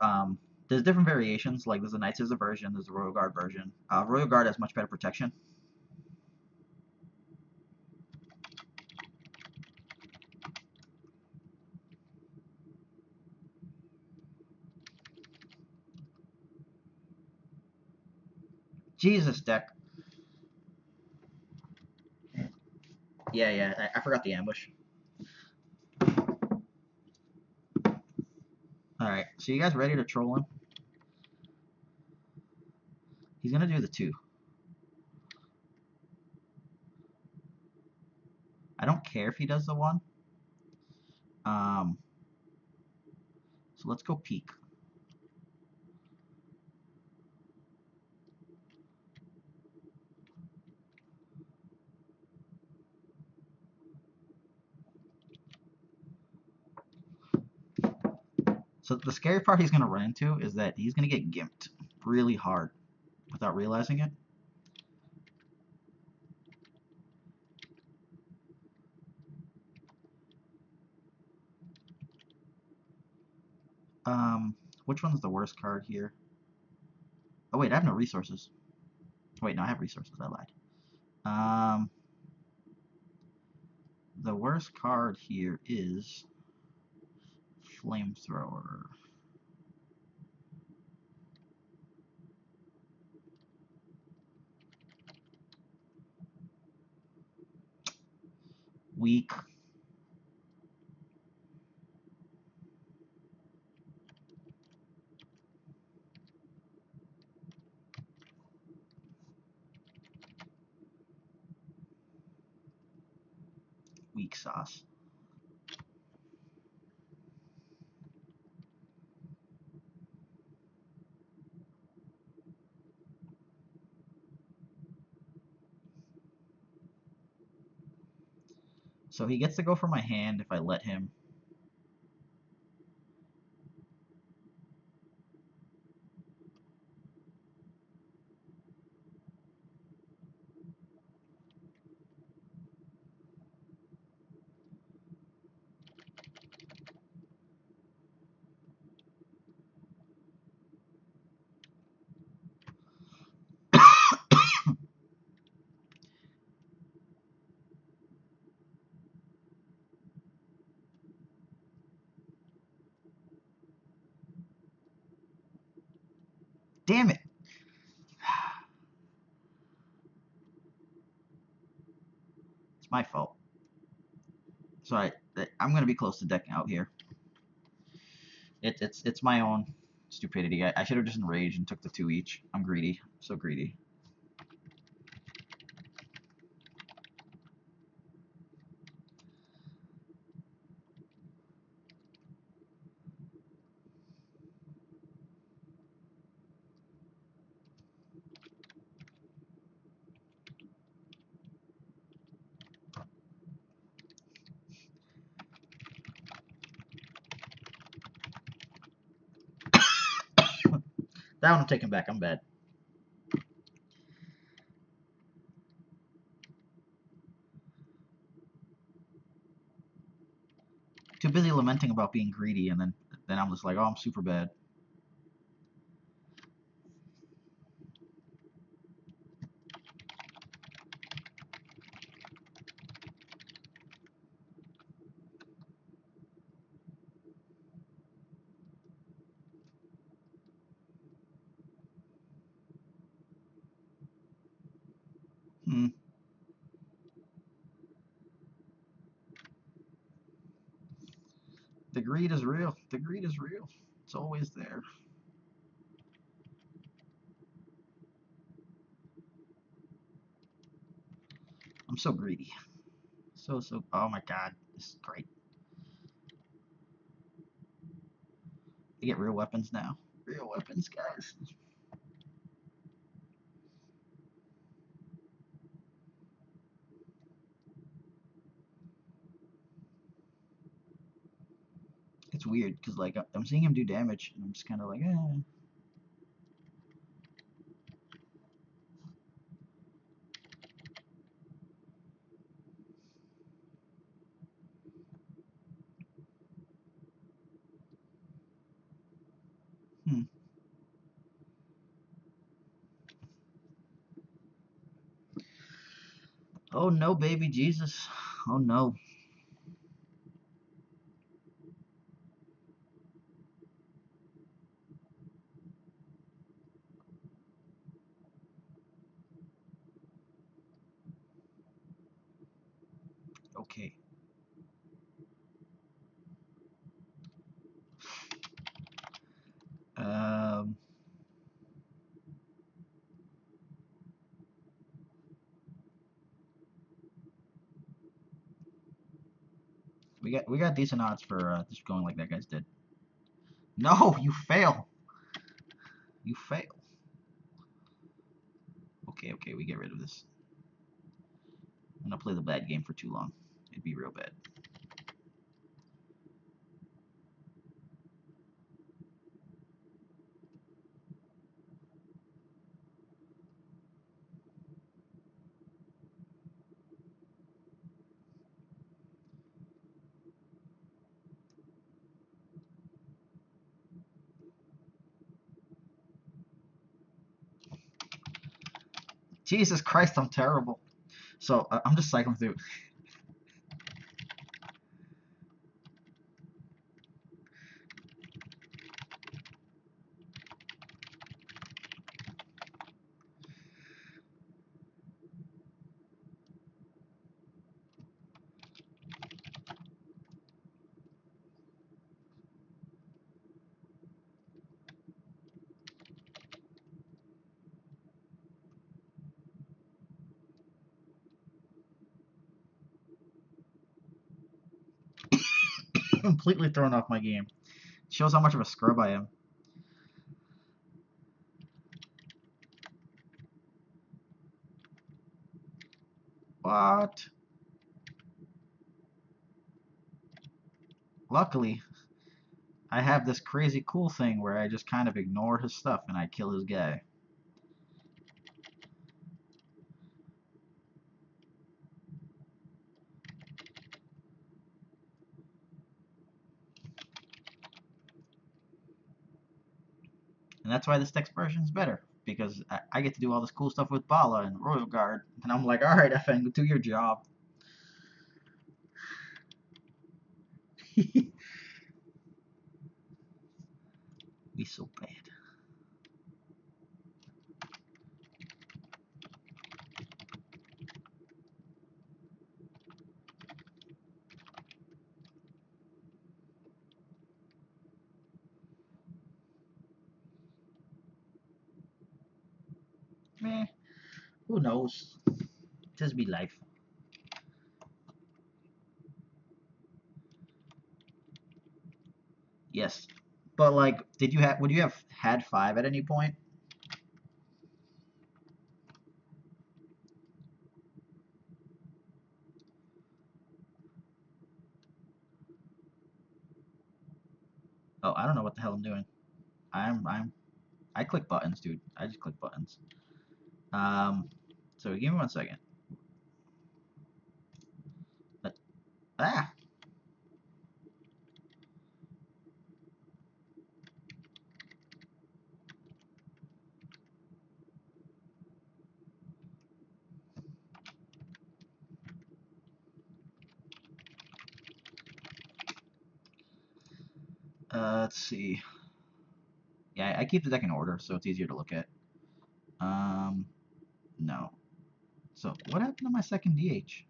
There's different variations. Like, there's a Knight Scissor version. There's a Royal Guard version. Royal Guard has much better protection. Jesus, deck. Yeah. I forgot the ambush. Alright, so you guys ready to troll him? He's gonna do the 2. I don't care if he does the 1. So let's go peek. So the scary part he's gonna run into is that he's gonna get gimped really hard without realizing it. Which one's the worst card here? Oh wait, I have no resources. Wait, no, I have resources. I lied. The worst card here is Flamethrower. Weak. Weak sauce. So he gets to go for my hand if I let him. Damn it! my fault. So I'm gonna be close to decking out here. It's my own stupidity. I should have just enraged and took the 2 each. I'm greedy. So greedy. That one I'm taking back. I'm bad. Too busy lamenting about being greedy, and then I'm just like, oh, I'm super bad. Hmm. The greed is real. The greed is real. It's always there. I'm so greedy. So. Oh my god, this is great. You get real weapons now. Real weapons, guys. It's weird because like I'm seeing him do damage, and I'm just kind of like, eh. Hmm. Oh no, baby Jesus. Oh no. Okay. Um. We got decent odds for just going like that guy's did. No, you fail. You fail. Okay, we get rid of this. I'm gonna play the bad game for too long. It'd be real bad. Jesus Christ, I'm terrible. So I'm just cycling through. Completely thrown off my game. Shows how much of a scrub I am. What? Luckily, I have this crazy cool thing where I just kind of ignore his stuff and I kill his guy. And that's why this next version is better. Because I get to do all this cool stuff with Bala and Royal Guard. And I'm like, alright, FN, do your job. Be so bad. Meh. Who knows? Just be life. Yes. But like, would you have had 5 at any point? Oh, I don't know what the hell I'm doing. I click buttons, dude. I just click buttons. Um, so give me 1 second. Ah, 'Let's see. Yeah, I keep the deck in order, so it's easier to look at. Um, no. So what happened to my second DH?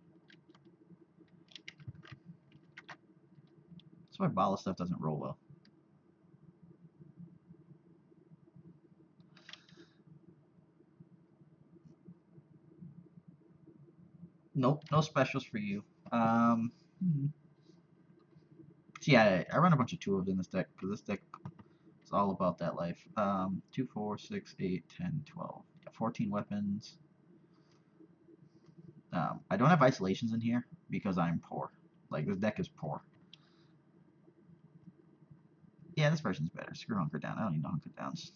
That's why Bala stuff doesn't roll well. Nope, no specials for you. So yeah, I run a bunch of 2 of in this deck, because this deck is all about that life. 2, 4, 6, 8, 10, 12. 14 weapons. I don't have isolations in here because I'm poor. Like, this deck is poor. Yeah, this version's better. Screw Hunker Down. I don't need no Hunker Downs.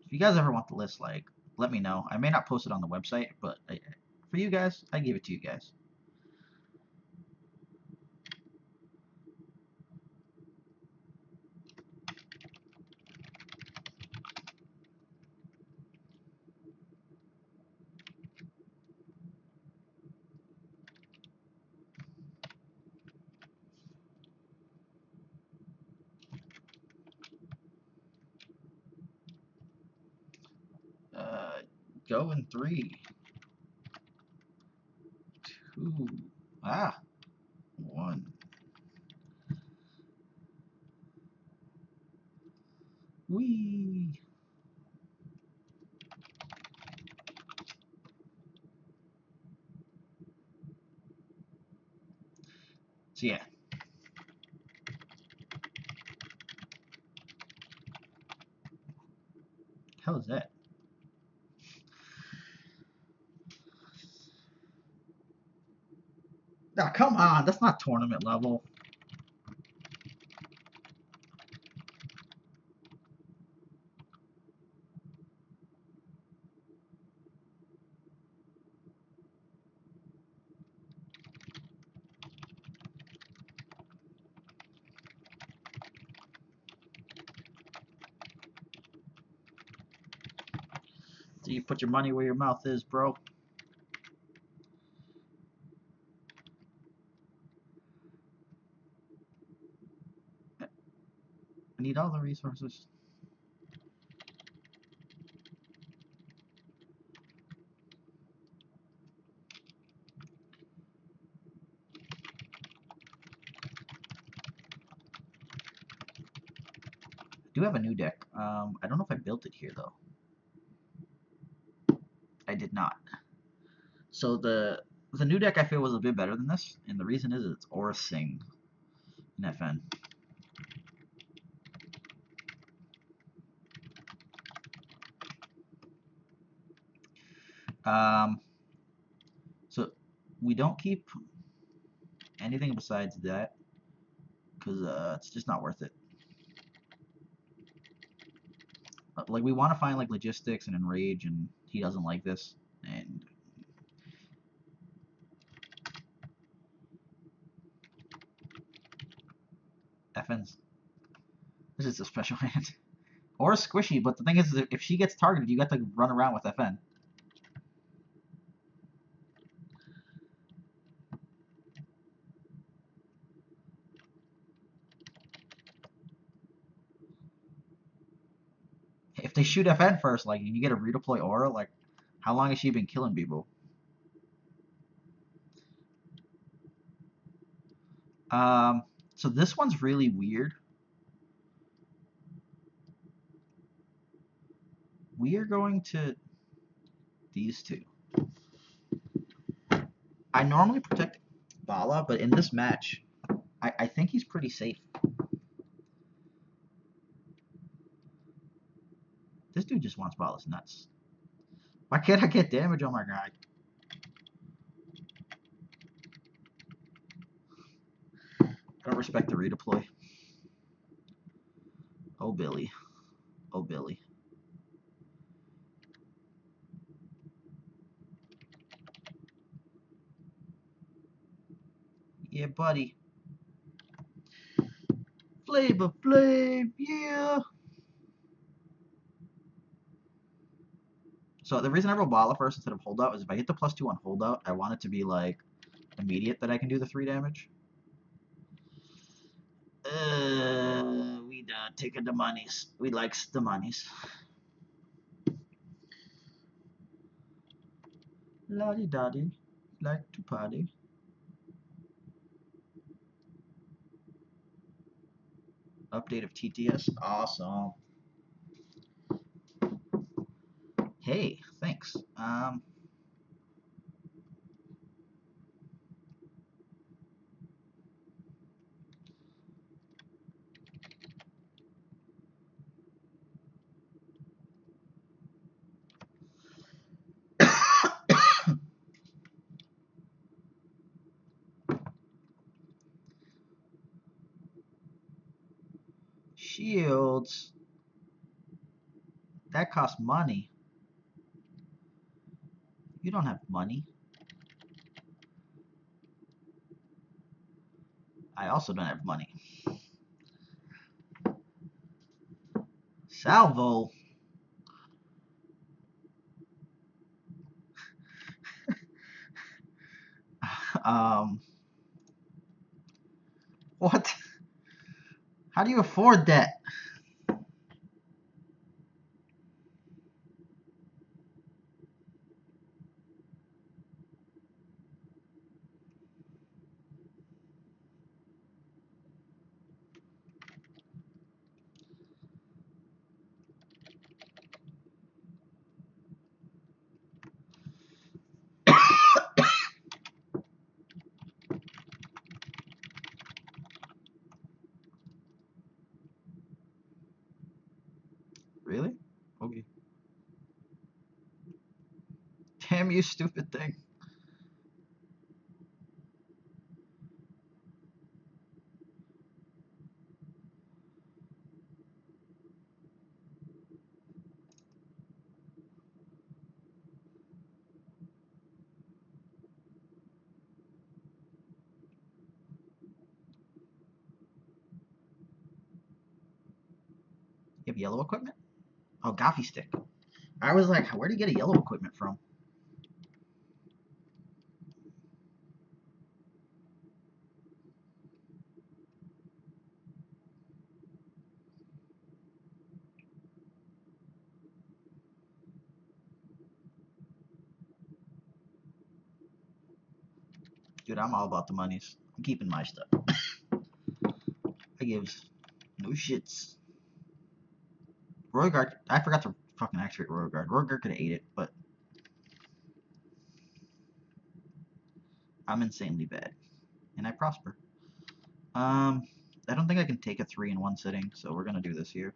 If you guys ever want the list, like, let me know. I may not post it on the website, but for you guys, I give it to you guys. Go in 3, 2, 1. Whee! So yeah. Hell is that? Ah, come on, that's not tournament level. So you put your money where your mouth is, bro. I need all the resources. I do have a new deck. I don't know if I built it here though. I did not. So the new deck I feel was a bit better than this, and the reason is it's Aura Sing in FN. So we don't keep anything besides that because it's just not worth it. Like we want to find like logistics and enrage, and he doesn't like this. And FN's this is a special hand or a squishy. But the thing is, if she gets targeted, you got to run around with FN. If they shoot FN first, like you get a redeploy aura, like how long has she been killing people? So this one's really weird. We are going to these two. I normally protect Bala, but in this match, I think he's pretty safe. This dude just wants Bala's nuts. Why can't I get damage on my guy? I don't respect the redeploy. Oh, Billy. Oh, Billy. Yeah, buddy. Flavor Flav, yeah. So the reason I roll Bala first instead of holdout is if I hit the +2 on holdout, I want it to be like immediate that I can do the 3 damage. We done taking the monies. We likes the monies. Lottie Dottie, like to party. Update of TTS, awesome. Hey, thanks. Shields. That costs money. You don't have money. I also don't have money. Salvo. What? How do you afford that? Really? Okay. Damn you, stupid thing. You have yellow equipment? Oh, Gaffy stick. I was like, where do you get a yellow equipment from? Dude, I'm all about the monies. I'm keeping my stuff. I gives no shits. Royguard, I forgot to fucking activate Royguard. Royguard could have ate it, but I'm insanely bad. And I prosper. I don't think I can take a 3 in one sitting, so we're gonna do this here.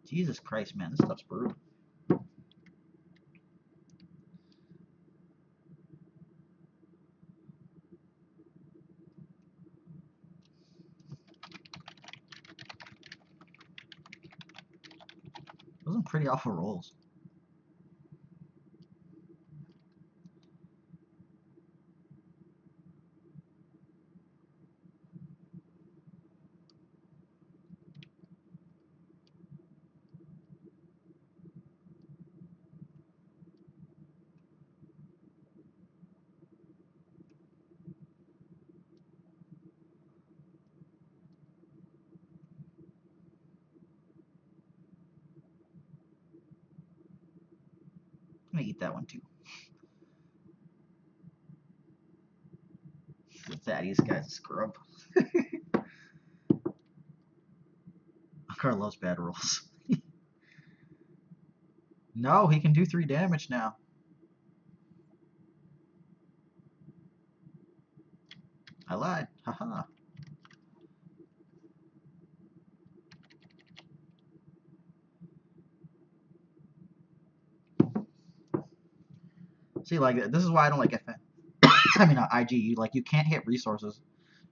Jesus Christ, man, this stuff's brutal. Those are pretty awful rolls. I'm gonna eat that one too. The Thaddeus guy's a scrub. Carlos bad rolls. No, he can do 3 damage now. I lied. Haha. See, like, this is why I don't like FN. I mean, IG. Like, you can't hit resources.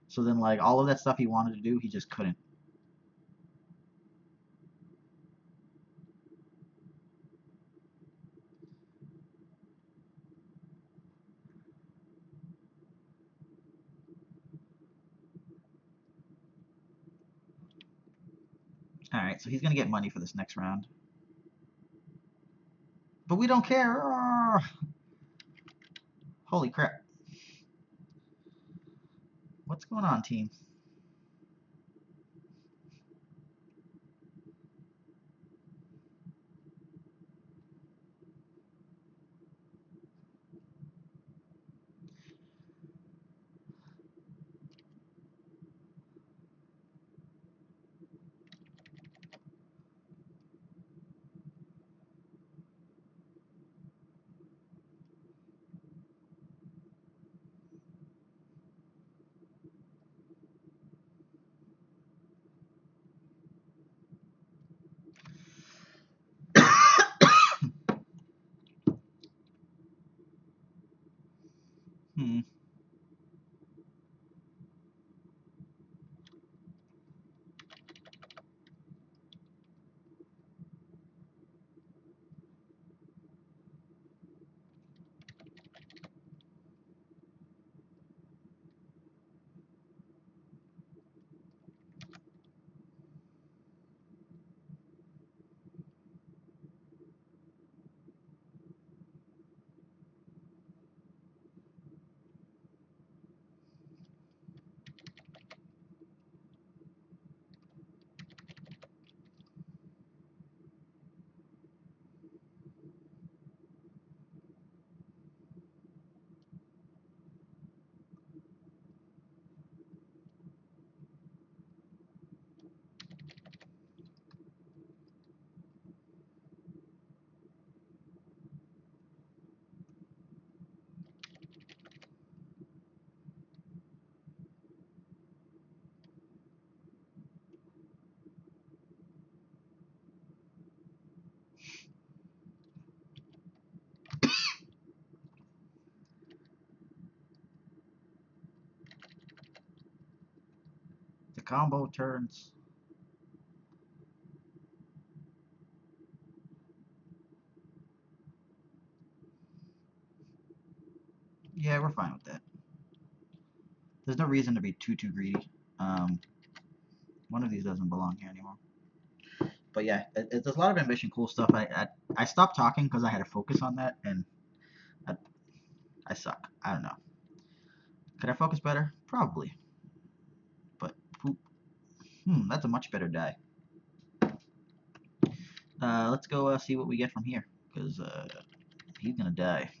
So then, like, all of that stuff he wanted to do, he just couldn't. Alright, so he's gonna get money for this next round. But we don't care. Holy crap. What's going on, team? Hmm. The combo turns. Yeah, we're fine with that. There's no reason to be too greedy. One of these doesn't belong here anymore. But yeah, there's a lot of ambition, cool stuff. I stopped talking because I had to focus on that, and I suck. I don't know. Could I focus better? Probably. But poop. That's a much better die. Let's go see what we get from here, because he's gonna die.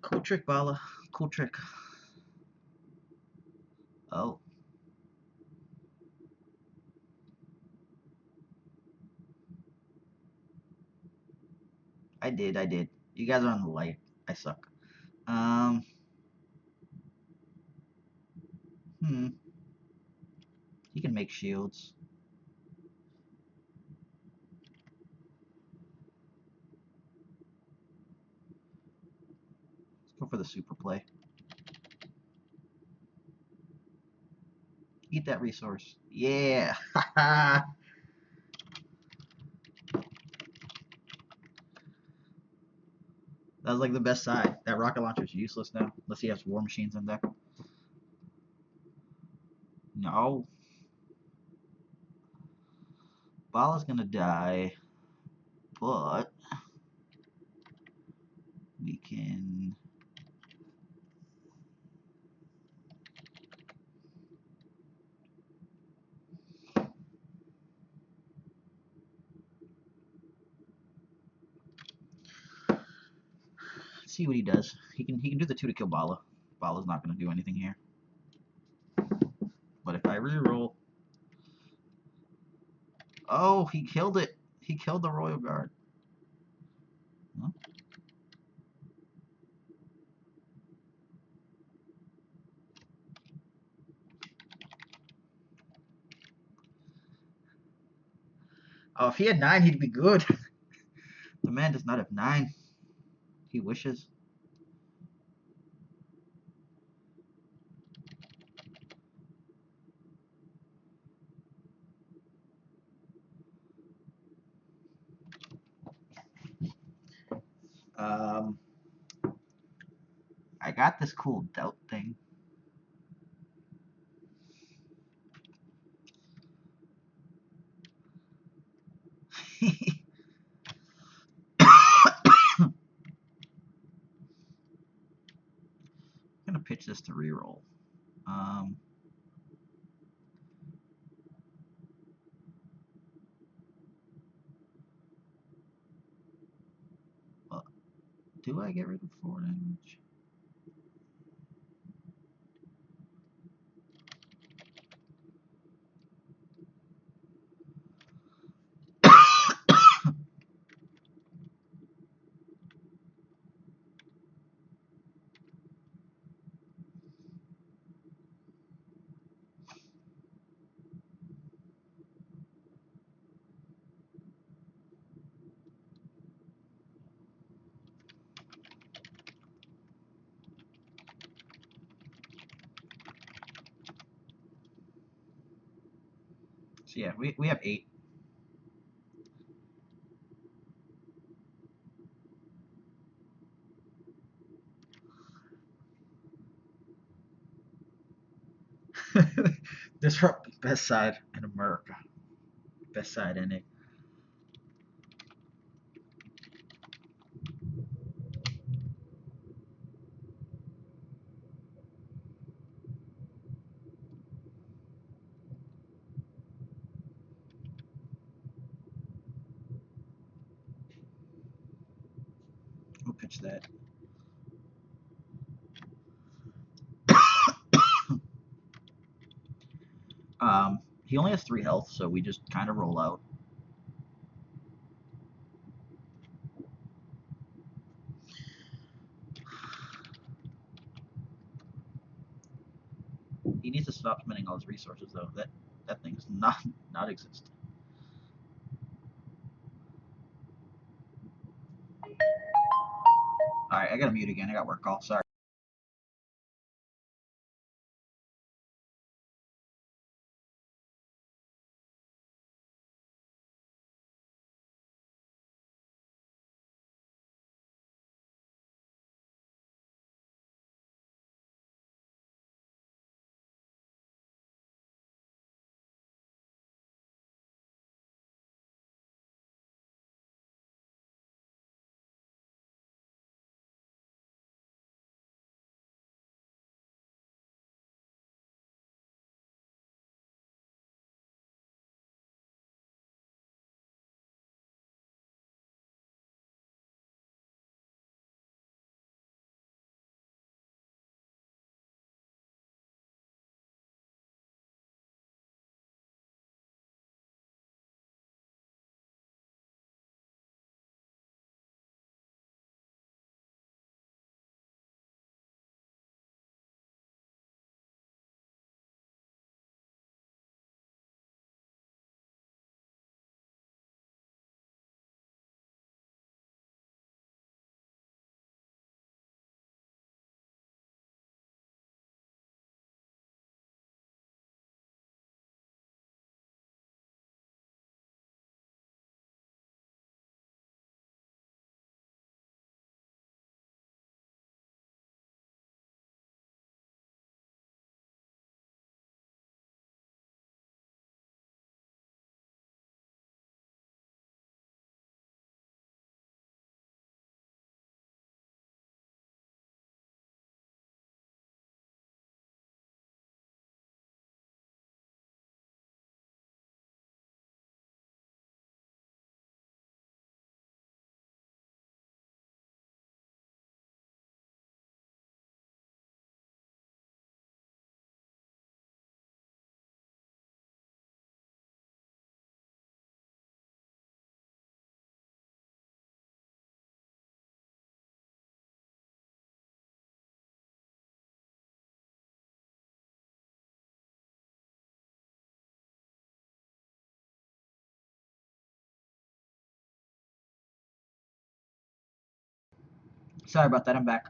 Cool trick, Bala. Cool trick. Oh. I did. You guys are on the light. I suck. Um. Hmm. He can make shields. Let's go for the super play. Eat that resource. Yeah. That was like the best side. That rocket launcher is useless now, unless he has war machines in deck. No. Bala's gonna die, but we can. see what he does. He can do the 2 to kill Bala. Bala's not going to do anything here. But if I reroll... Oh, he killed it. He killed the Royal Guard. Huh? Oh, if he had 9, he'd be good. The man does not have 9. He wishes. I got this cool doubt thing. I'm gonna pitch this to reroll. Well, do I get rid of 4 damage? So yeah, we have 8. Disrupt best side in America. Best side in it. We'll pitch that. He only has 3 health, so we just kind of roll out. He needs to stop spending all his resources, though. That thing does not exist. Alright, I gotta mute again. I got work call. Sorry. Sorry about that, I'm back.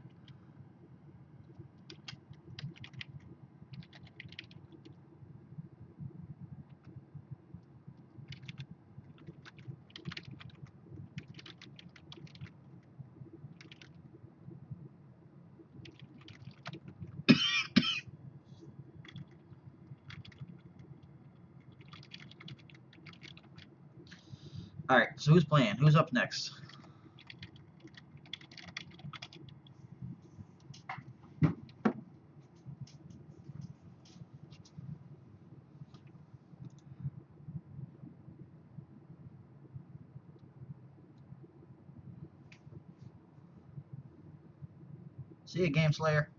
Alright, so who's playing? Who's up next? See you, Game Slayer.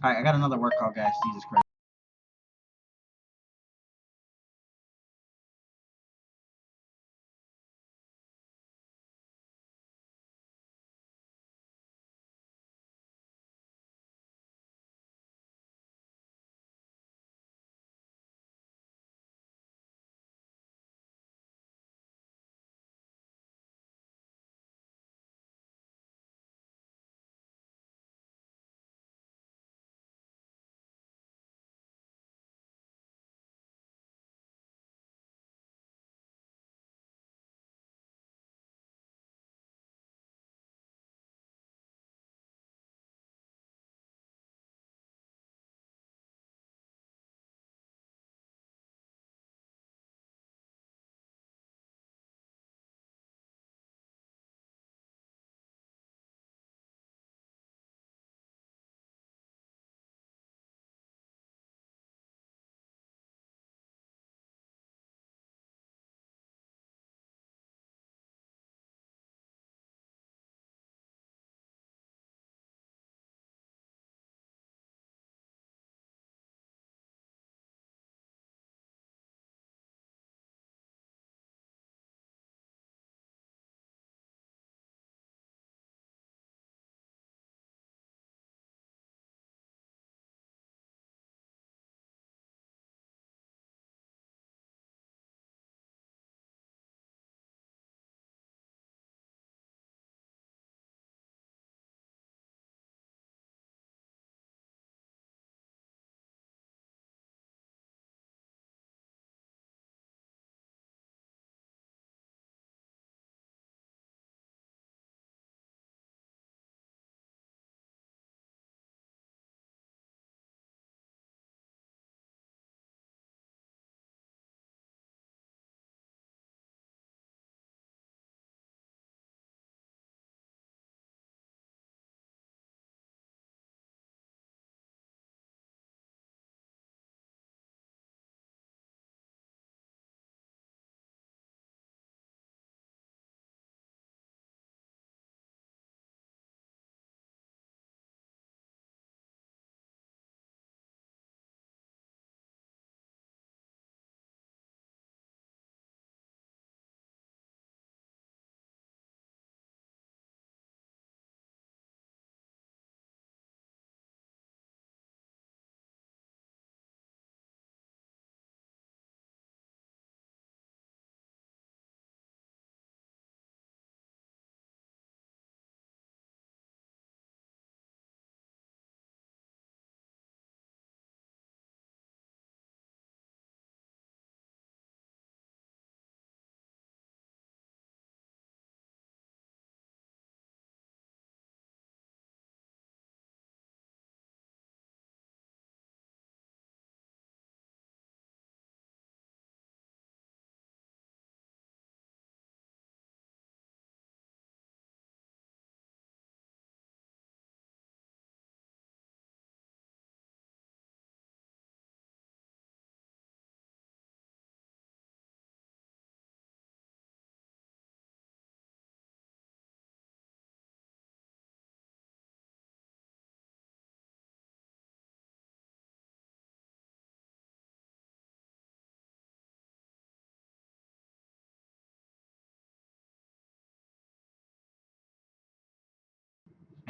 Alright, I got another work call, guys. Jesus Christ.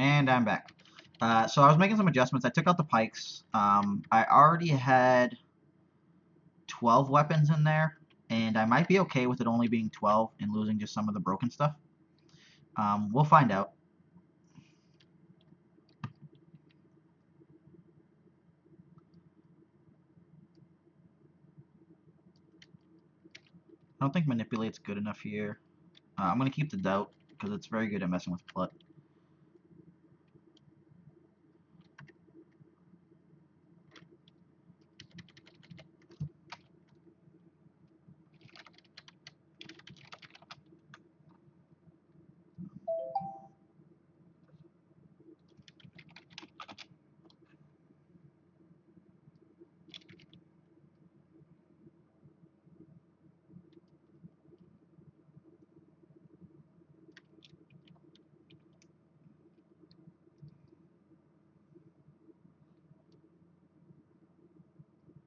And I'm back. So I was making some adjustments. I took out the pikes. I already had 12 weapons in there, and I might be okay with it only being 12 and losing just some of the broken stuff. We'll find out. I don't think manipulate's good enough here. I'm going to keep the doubt because it's very good at messing with Plut.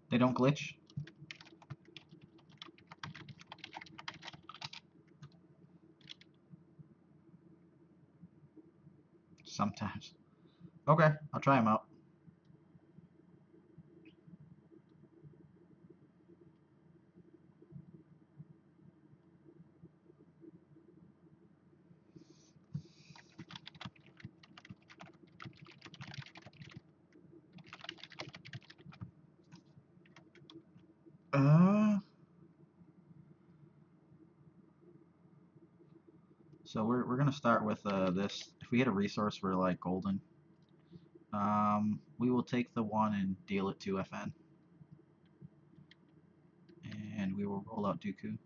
They don't glitch. Sometimes. Okay, I'll try them out. So we're gonna start with this. If we hit a resource, we're like golden. We will take the one and deal it to FN, and we will roll out Dooku.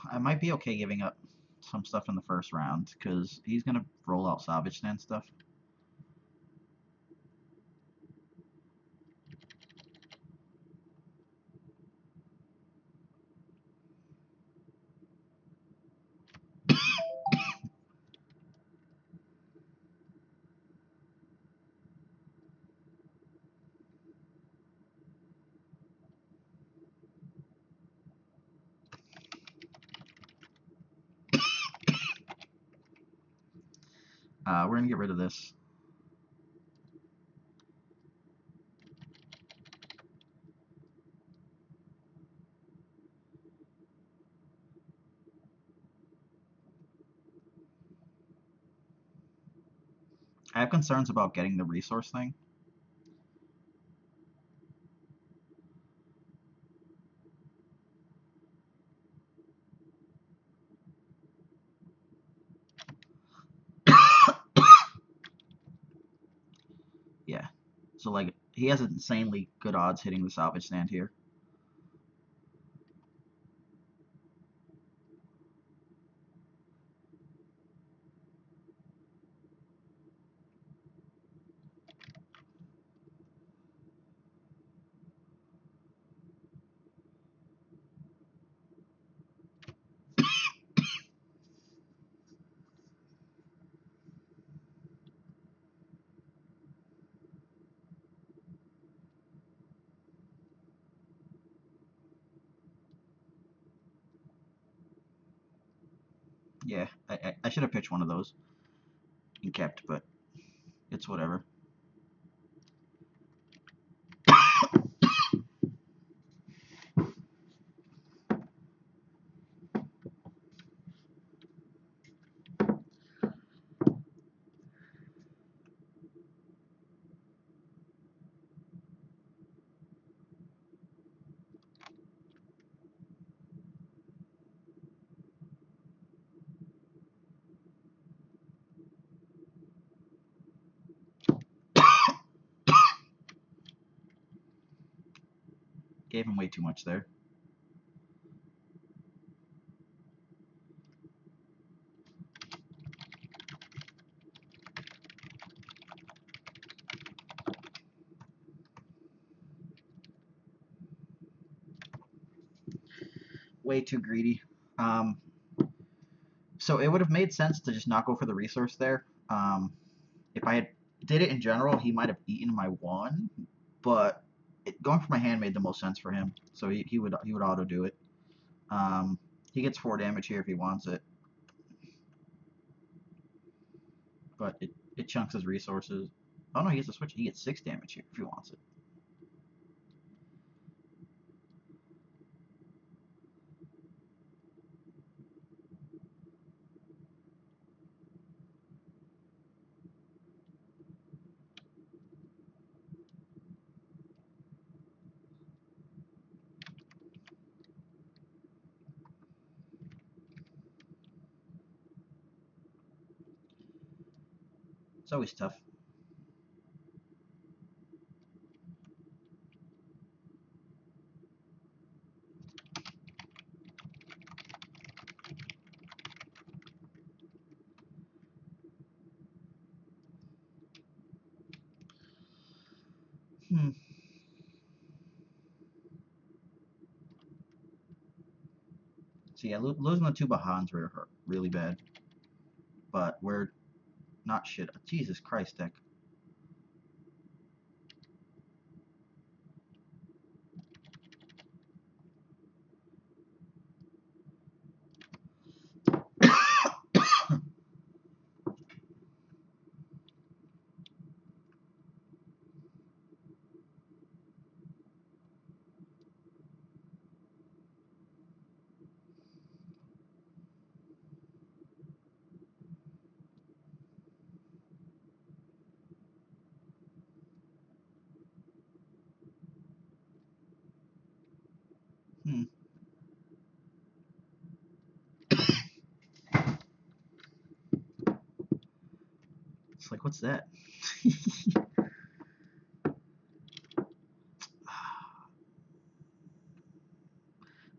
I might be okay giving up some stuff in the first round because he's gonna roll out salvage stand stuff. We're gonna get rid of this. I have concerns about getting the resource thing. Yeah. So like he has insanely good odds hitting the salvage stand here. Yeah, I should have pitched one of those and kept, but it's whatever. Gave him way too much there. Way too greedy. Um, so it would have made sense to just not go for the resource there. If I had did it in general, he might have eaten my one, but going for my hand made the most sense for him. So he would auto do it. He gets 4 damage here if he wants it, but it chunks his resources. Oh no, he gets a switch. He gets 6 damage here if he wants it. It's always tough. So yeah, losing the 2 Bahans were hurt really bad, but we're not shit. Jesus Christ, deck. Hmm. It's like, what's that?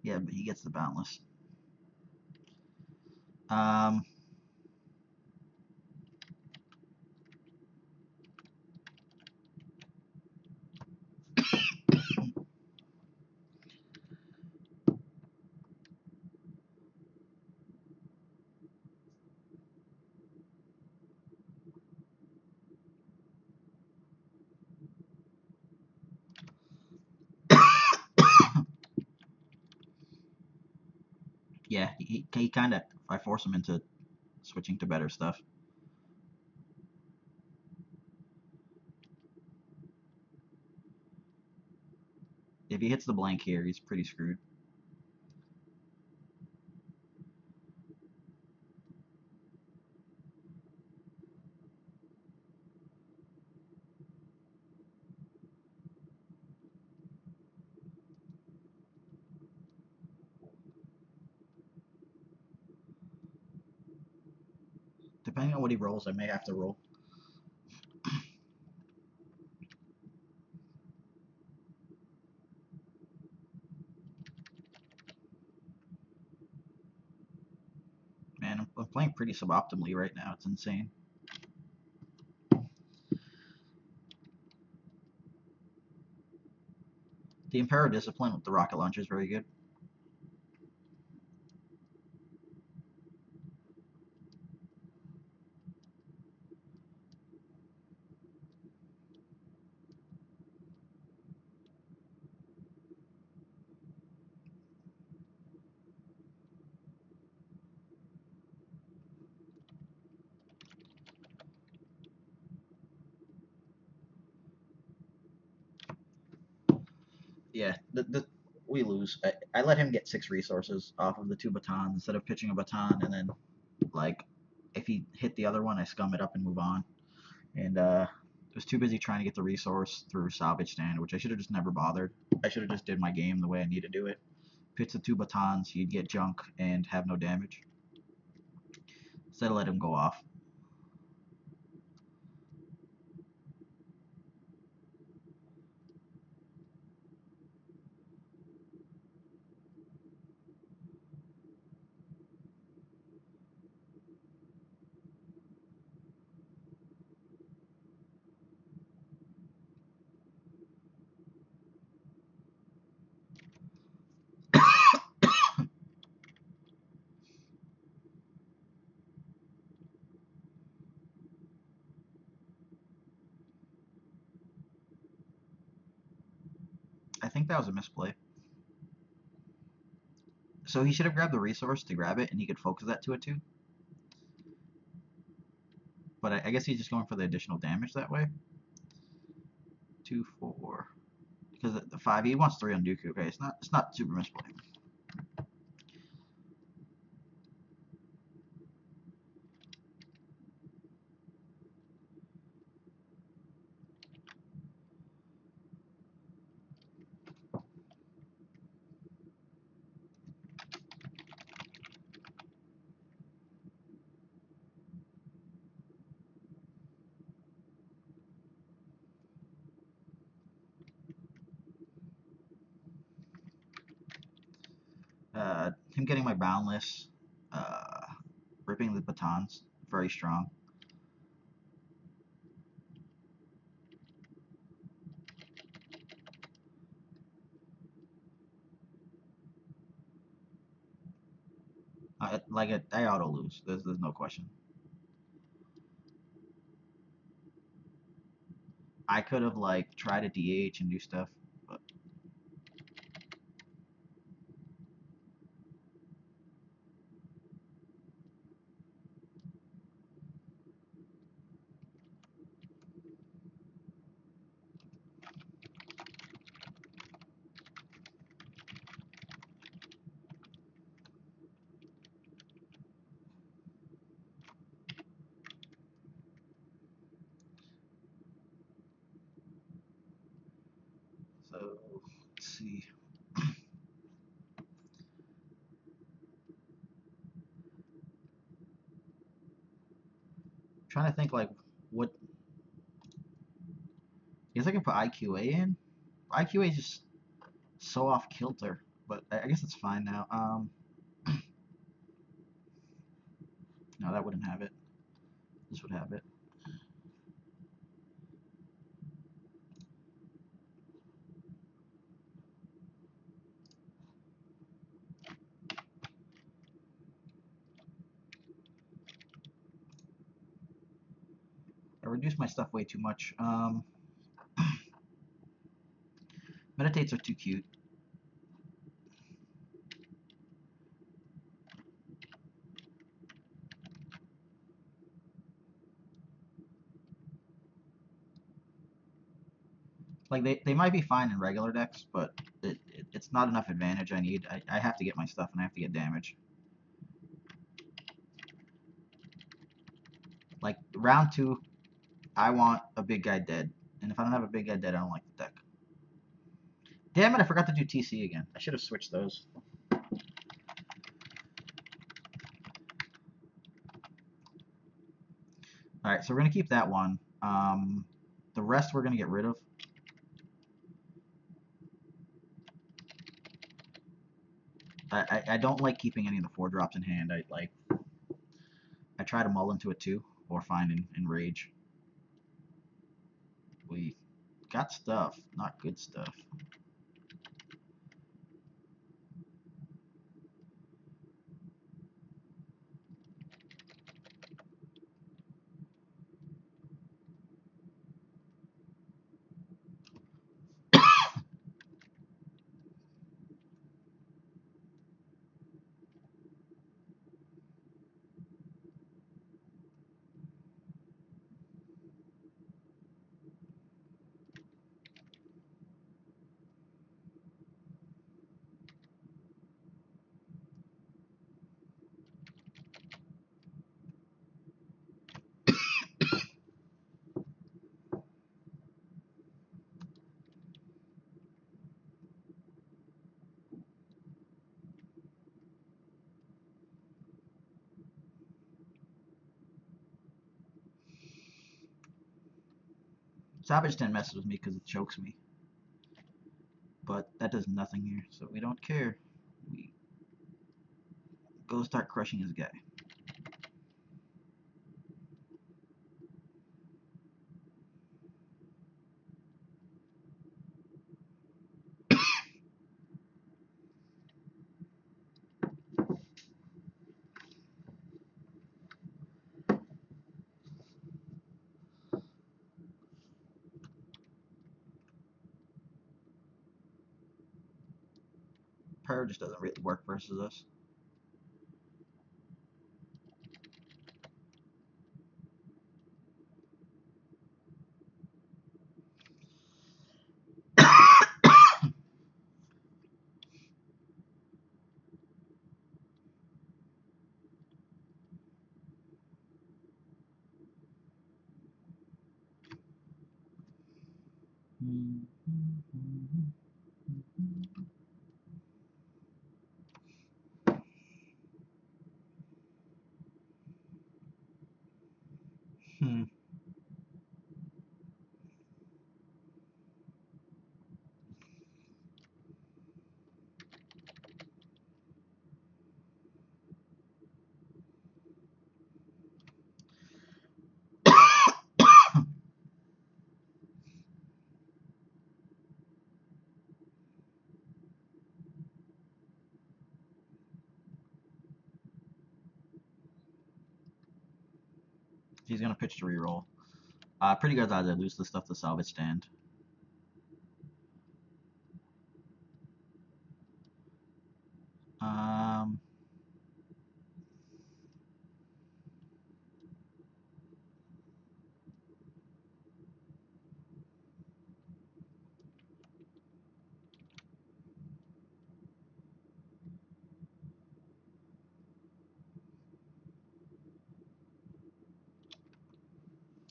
Yeah, but he gets the Boundless. Um, yeah, he kind of, I force him into switching to better stuff. If he hits the blank here, he's pretty screwed. Depending on what he rolls, I may have to roll. Man, I'm playing pretty suboptimally right now. It's insane. The Imperial Discipline with the rocket launcher is very good. Yeah, we lose. I let him get 6 resources off of the 2 batons instead of pitching a baton, and then like if he hit the other one, I scum it up and move on. And I was too busy trying to get the resource through salvage stand, which I should have just never bothered. I should have just did my game the way I need to do it. Pitch the 2 batons, you'd get junk and have no damage. Instead of let him go off. think that was a misplay. So he should have grabbed the resource to grab it, and he could focus that to a 2. But I guess he's just going for the additional damage that way. 2, 4. Because the 5, he wants 3 on Dooku. Okay, it's not super misplay. Him getting my boundless, ripping the batons, very strong. I auto lose. There's no question. I could have like tried a DH and do stuff, but so let's see. I'm trying to think like what. I guess I can put IQA in. IQA is just so off kilter, but I guess it's fine now. No, that wouldn't have it. This would have it. I reduced my stuff way too much. Meditates are too cute. Like they might be fine in regular decks, but it's not enough advantage I need. I have to get my stuff and I have to get damage. Like round 2, I want a big guy dead. And if I don't have a big guy dead, I don't like the deck. Damn it, I forgot to do TC again. I should have switched those. Alright, so we're going to keep that one. The rest we're going to get rid of. I don't like keeping any of the 4 drops in hand. I try to mull into a 2 or find in rage. We got stuff, not good stuff. Savage 10 messes with me because it chokes me. But that does nothing here, so we don't care. We go start crushing his guy. Pyro just doesn't really work versus us. Hmm. He's gonna pitch to reroll. Pretty good odds I lose the stuff to salvage stand. Um,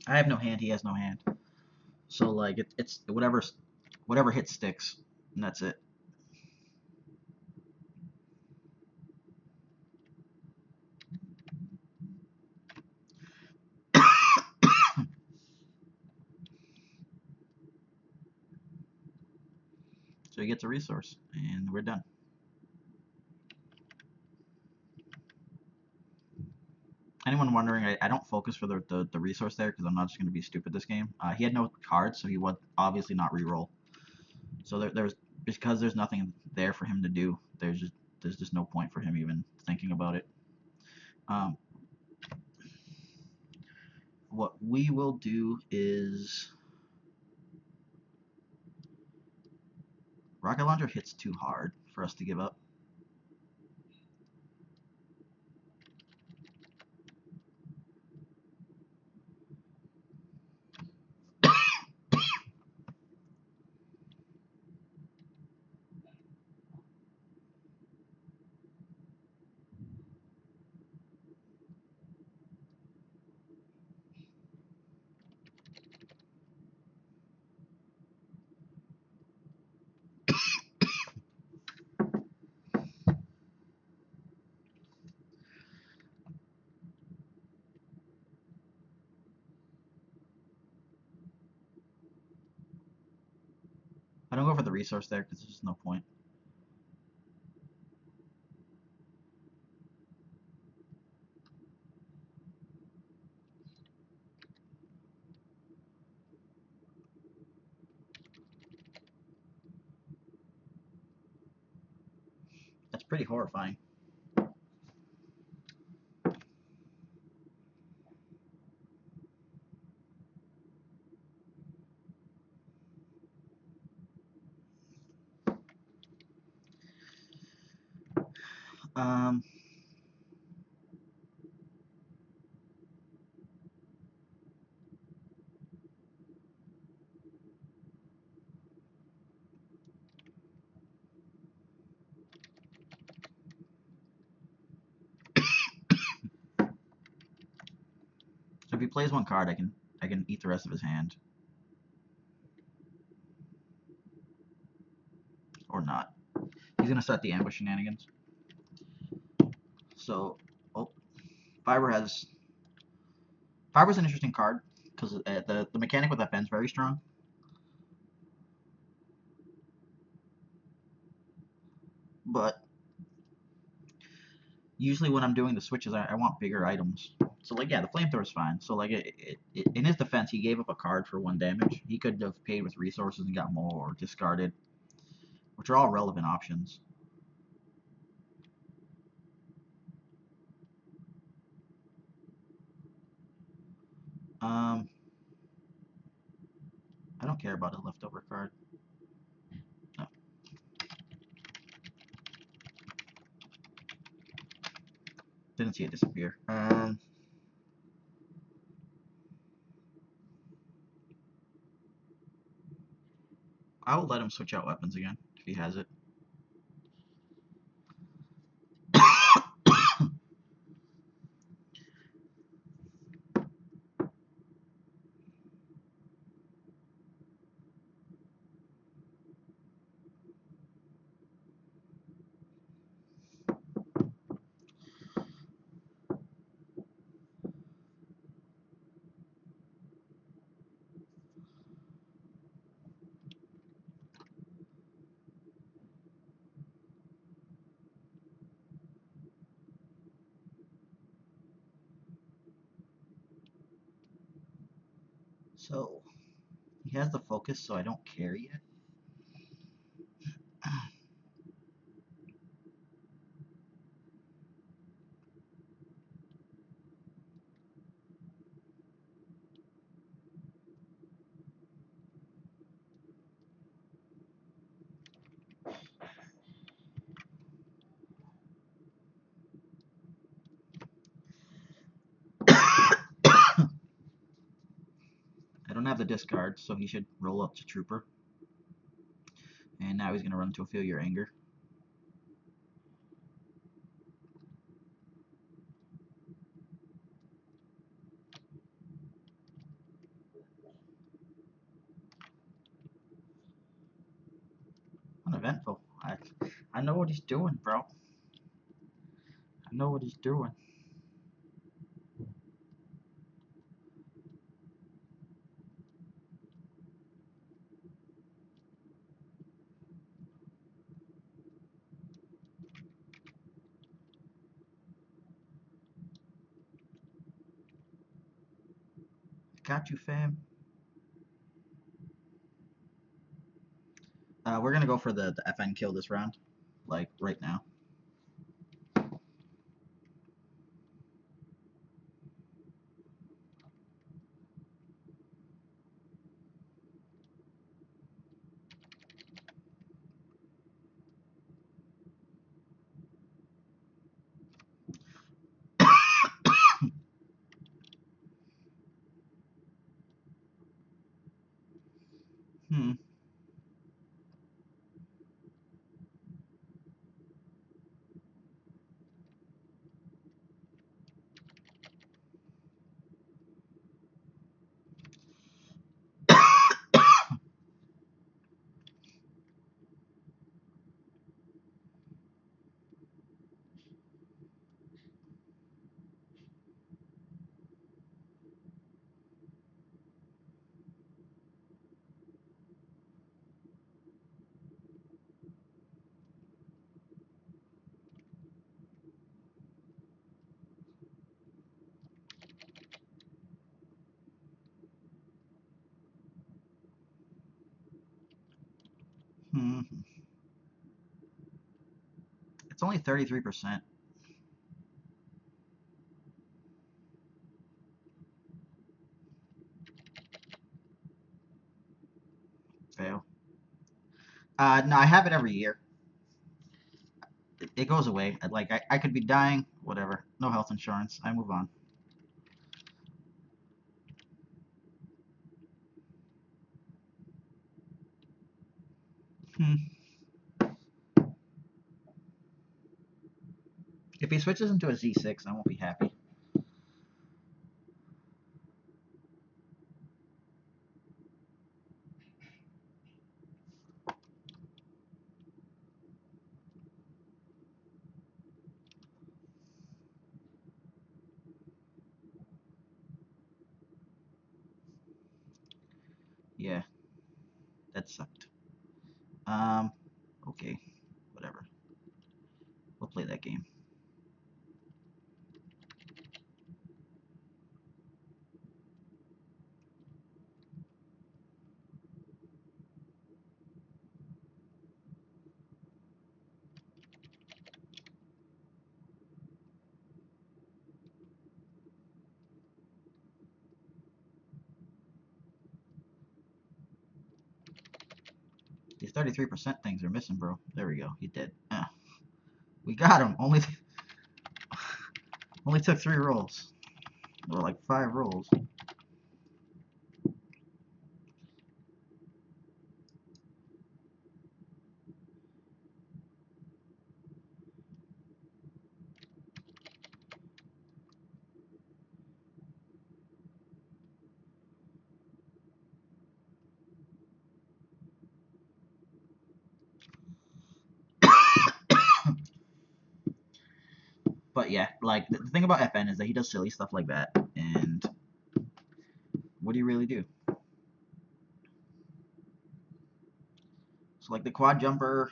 I have no hand. He has no hand. So like it's whatever hit sticks, and that's it. So he gets a resource, and we're done. Anyone wondering, I don't focus for the resource there because I'm not just going to be stupid this game. He had no cards, so he would obviously not reroll. So there's because there's nothing there for him to do. There's just no point for him even thinking about it. Um, what we will do is rocket launcher hits too hard for us to give up. I don't go for the resource there because there's just no point. That's pretty horrifying. Um, so if he plays one card, I can eat the rest of his hand, or not. He's gonna start the ambush shenanigans. So, oh, Fiber's an interesting card because the mechanic with that Ben's very strong. But usually when I'm doing the switches, I want bigger items. So like yeah, the flamethrower is fine. So like in his defense, he gave up a card for 1 damage. He could have paid with resources and got more, or discarded, which are all relevant options. Um, I don't care about a leftover card. No. see it disappear. I will let him switch out weapons again if he has it. So he has the focus, so I don't care yet. I don't have the discard, so he should roll up to Trooper. And now he's going to run to Feel Your Anger. Uneventful. I know what he's doing, bro. I know what he's doing. Got you, fam. We're going to go for the FN kill this round. Like, right now. Hmm. Hmm. It's only 33%. Fail. No, I have it every year. It goes away. Like, I could be dying, whatever. No health insurance. I move on. Hmm. If he switches into a Z6, I won't be happy. Yeah, that sucked. Okay, whatever. We'll play that game. These 33% things are missing, bro. There we go. He did. We got him. Only took 3 rolls. Or like 5 rolls. But yeah, like the thing about FN is that he does silly stuff like that, and what do you really do? So like the quad jumper,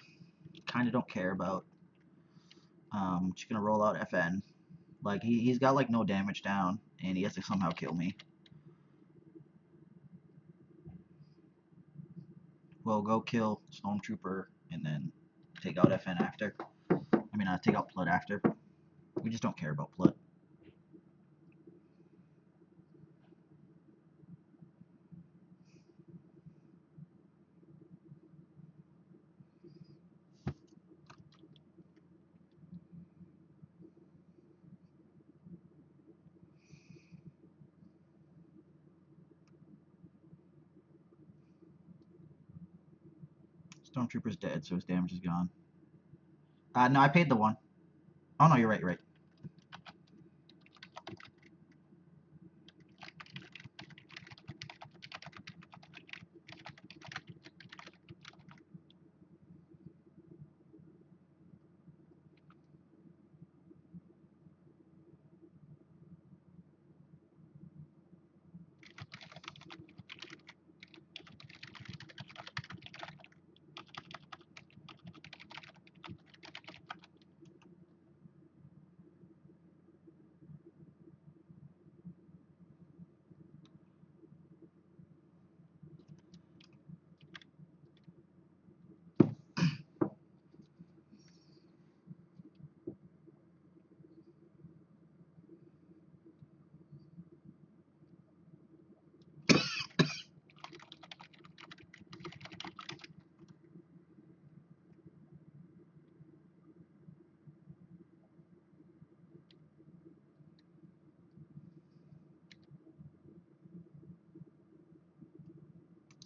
kind of don't care about. Just gonna roll out FN. Like he's got like no damage down, and he has to somehow kill me. Well, go kill Stormtrooper and then take out FN after. I mean, take out Blood after. We just don't care about Blood. Stormtrooper's dead, so his damage is gone. No, I paid the 1. Oh no, you're right, you're right.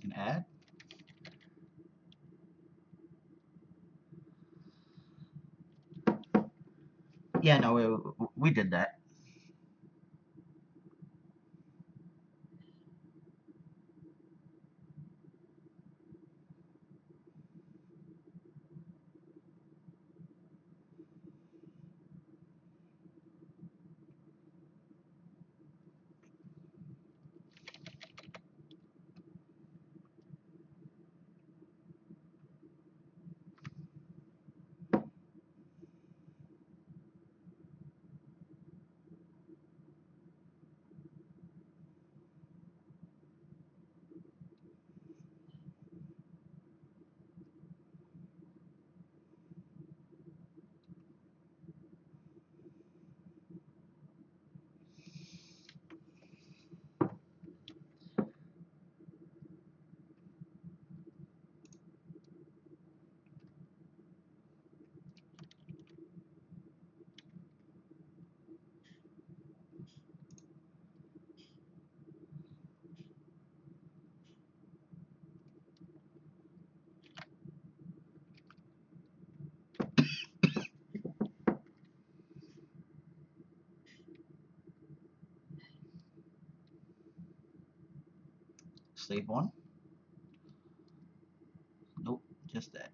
An ad? Yeah, no, we did that. Save 1? Nope, just that.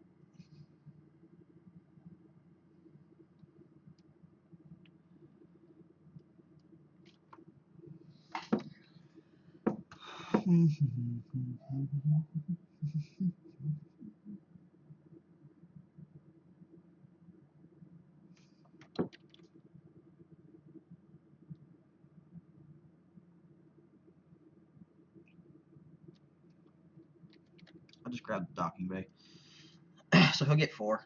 I'll just grab the docking bay. So he'll get 4.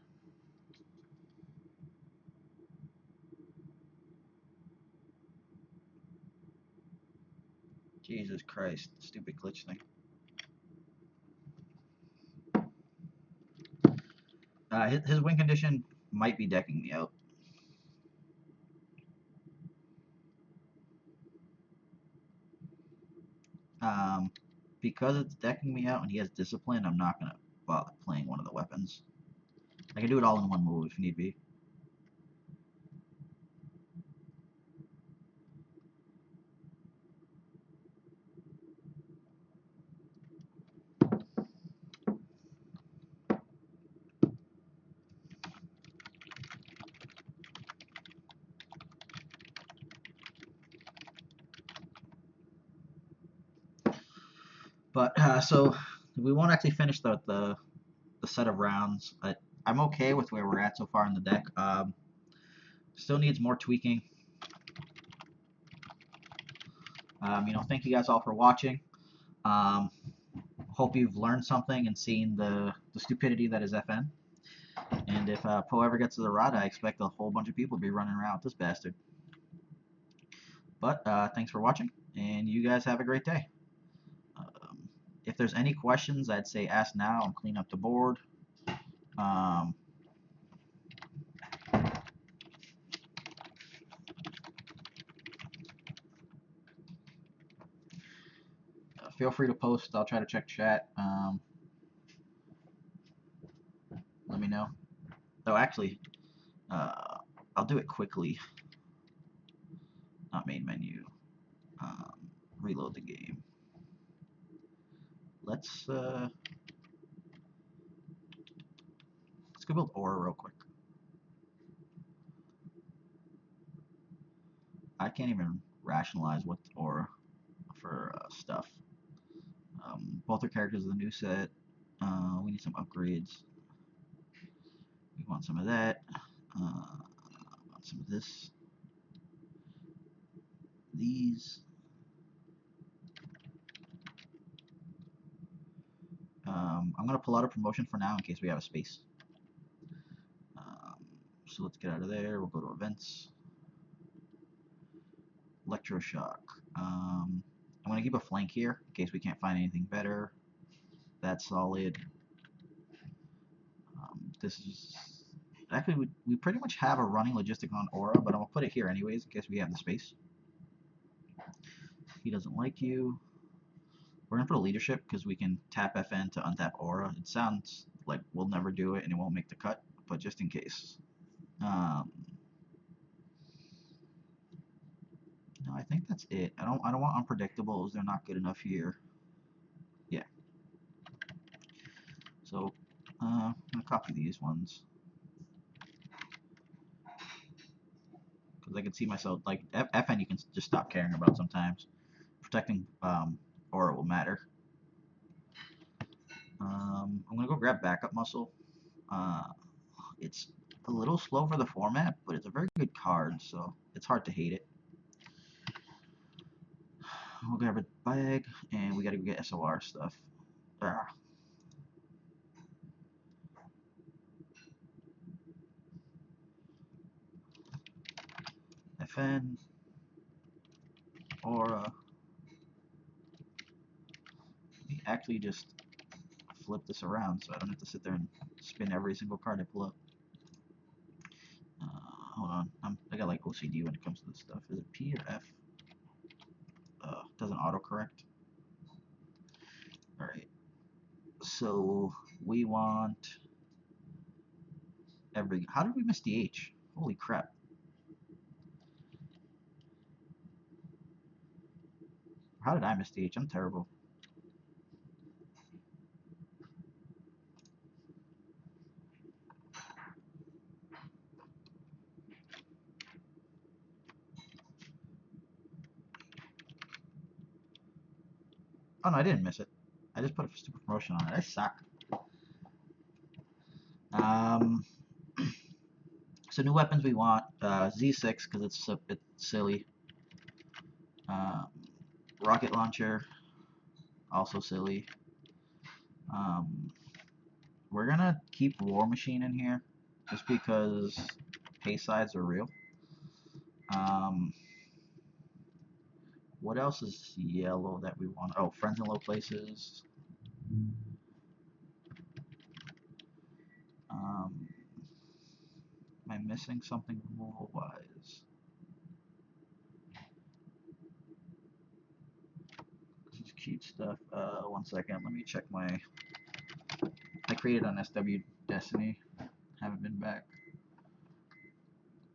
Jesus Christ, stupid glitch thing. His win condition might be decking me out. because it's decking me out and he has discipline, I'm not gonna bother playing one of the weapons. I can do it all in one move if need be. But so we won't actually finish the set of rounds. I'm okay with where we're at so far in the deck. Still needs more tweaking. Thank you guys all for watching. Hope you've learned something and seen the stupidity that is FN. And if Poe ever gets to the rod, I expect a whole bunch of people to be running around with this bastard. But thanks for watching, and you guys have a great day. If there's any questions, I'd say ask now and clean up the board. Feel free to post. I'll try to check chat. Let me know. Oh, actually, I'll do it quickly. Not main menu. Reload the game. Let's go build Aura real quick. I can't even rationalize what's Aura for stuff. Both our characters of the new set. We need some upgrades. We want some of that. Want some of this. These. I'm going to pull out a promotion for now in case we have a space. So let's get out of there. We'll go to events. Electroshock. I'm going to keep a flank here in case we can't find anything better. That's solid. This is actually we pretty much have a running logistic on Aura, but I'm gonna put it here anyways in case we have the space. He doesn't like you. We're gonna put a leadership because we can tap FN to untap Aura. It sounds like we'll never do it and it won't make the cut, but just in case. No, I think that's it. I don't want unpredictables. They're not good enough here. Yeah. So I'm gonna copy these ones. Because I can see myself, like, FN you can just stop caring about sometimes. Protecting Aura will matter. I'm going to go grab Backup Muscle. It's a little slow for the format, but it's a very good card, so it's hard to hate it. We'll grab a bag, and we got to go get SOR stuff. FN, Aura. We actually just flip this around so I don't have to sit there and spin every single card I pull up. Hold on, I got like OCD when it comes to this stuff. Is it P or F? Doesn't autocorrect. Alright. So we want every. How did we miss the H? Holy crap. How did I miss the H? I'm terrible. Oh no, I didn't miss it. I just put a stupid promotion on it. I suck. So new weapons we want Z6 because it's a bit silly. Rocket launcher, also silly. We're gonna keep War Machine in here just because pay sides are real. What else is yellow that we want? Oh, Friends in Low Places. Am I missing something removal wise? This is cute stuff. stuff. 1 second. Let me check my. I created on SW Destiny. Haven't been back.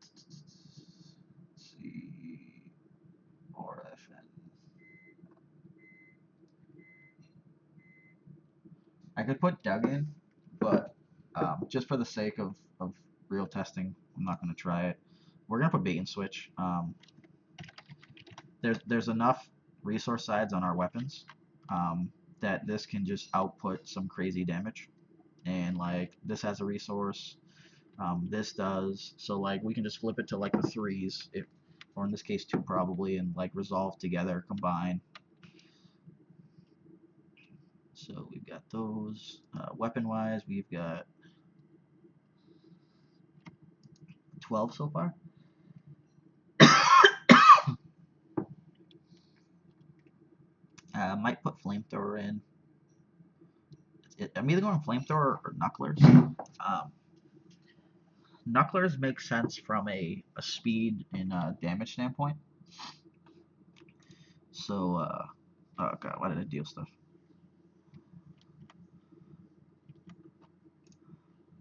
Let's see. RFN. I could put Doug in, but just for the sake of real testing, I'm not going to try it. We're going to put bait and switch. There's enough resource sides on our weapons that this can just output some crazy damage. And like this has a resource, this does, so like we can just flip it to like the 3s, if, or in this case 2 probably, and like resolve together, combine. So we've got those. Weapon wise, we've got 12 so far. Might put flamethrower in. I'm either going flamethrower or knucklers. Knucklers make sense from a speed and damage standpoint. So, oh god, why did I deal stuff?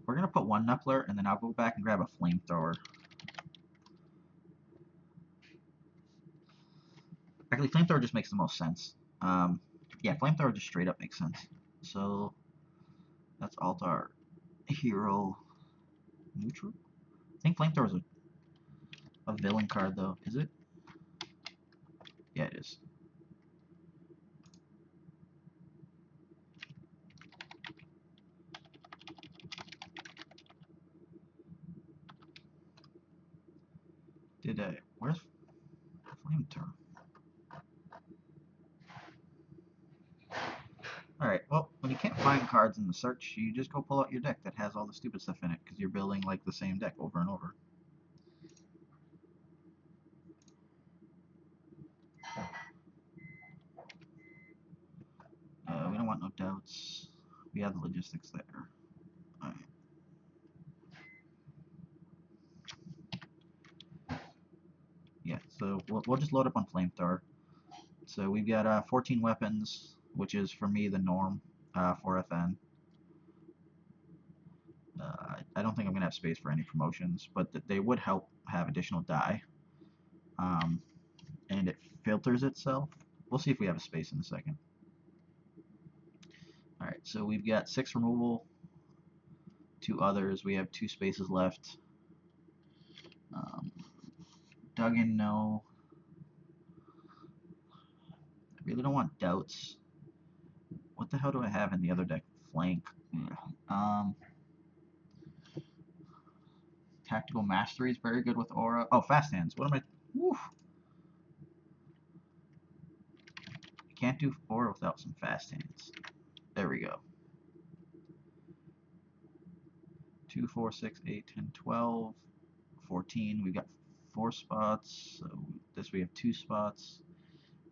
We're gonna put 1 knuckler, and then I'll go back and grab a flamethrower. Actually, flamethrower just makes the most sense. Yeah, flamethrower just straight up makes sense. So that's Altar Hero neutral. I think flamethrower is a villain card though. Is it? Yeah, it is. Did I? Where's flamethrower? Alright, well, when you can't find cards in the search, you just go pull out your deck that has all the stupid stuff in it, because you're building like the same deck over and over. We don't want no doubts. We have the logistics there. Alright. Yeah, so we'll just load up on flamethrower. So we've got 14 weapons, which is for me the norm for FN. I don't think I'm going to have space for any promotions, but they would help have additional die. And it filters itself. We'll see if we have a space in a second. Alright, so we've got 6 removal, 2 others. We have 2 spaces left. Dug in, no. I really don't want doubts. What the hell do I have in the other deck? Flank. Tactical Mastery is very good with Aura. Oh, Fast Hands. What am I? Woof. You can't do Aura without some Fast Hands. There we go. 2, 4, 6, 8, 10, 12, 14. We've got 4 spots. So this we have 2 spots.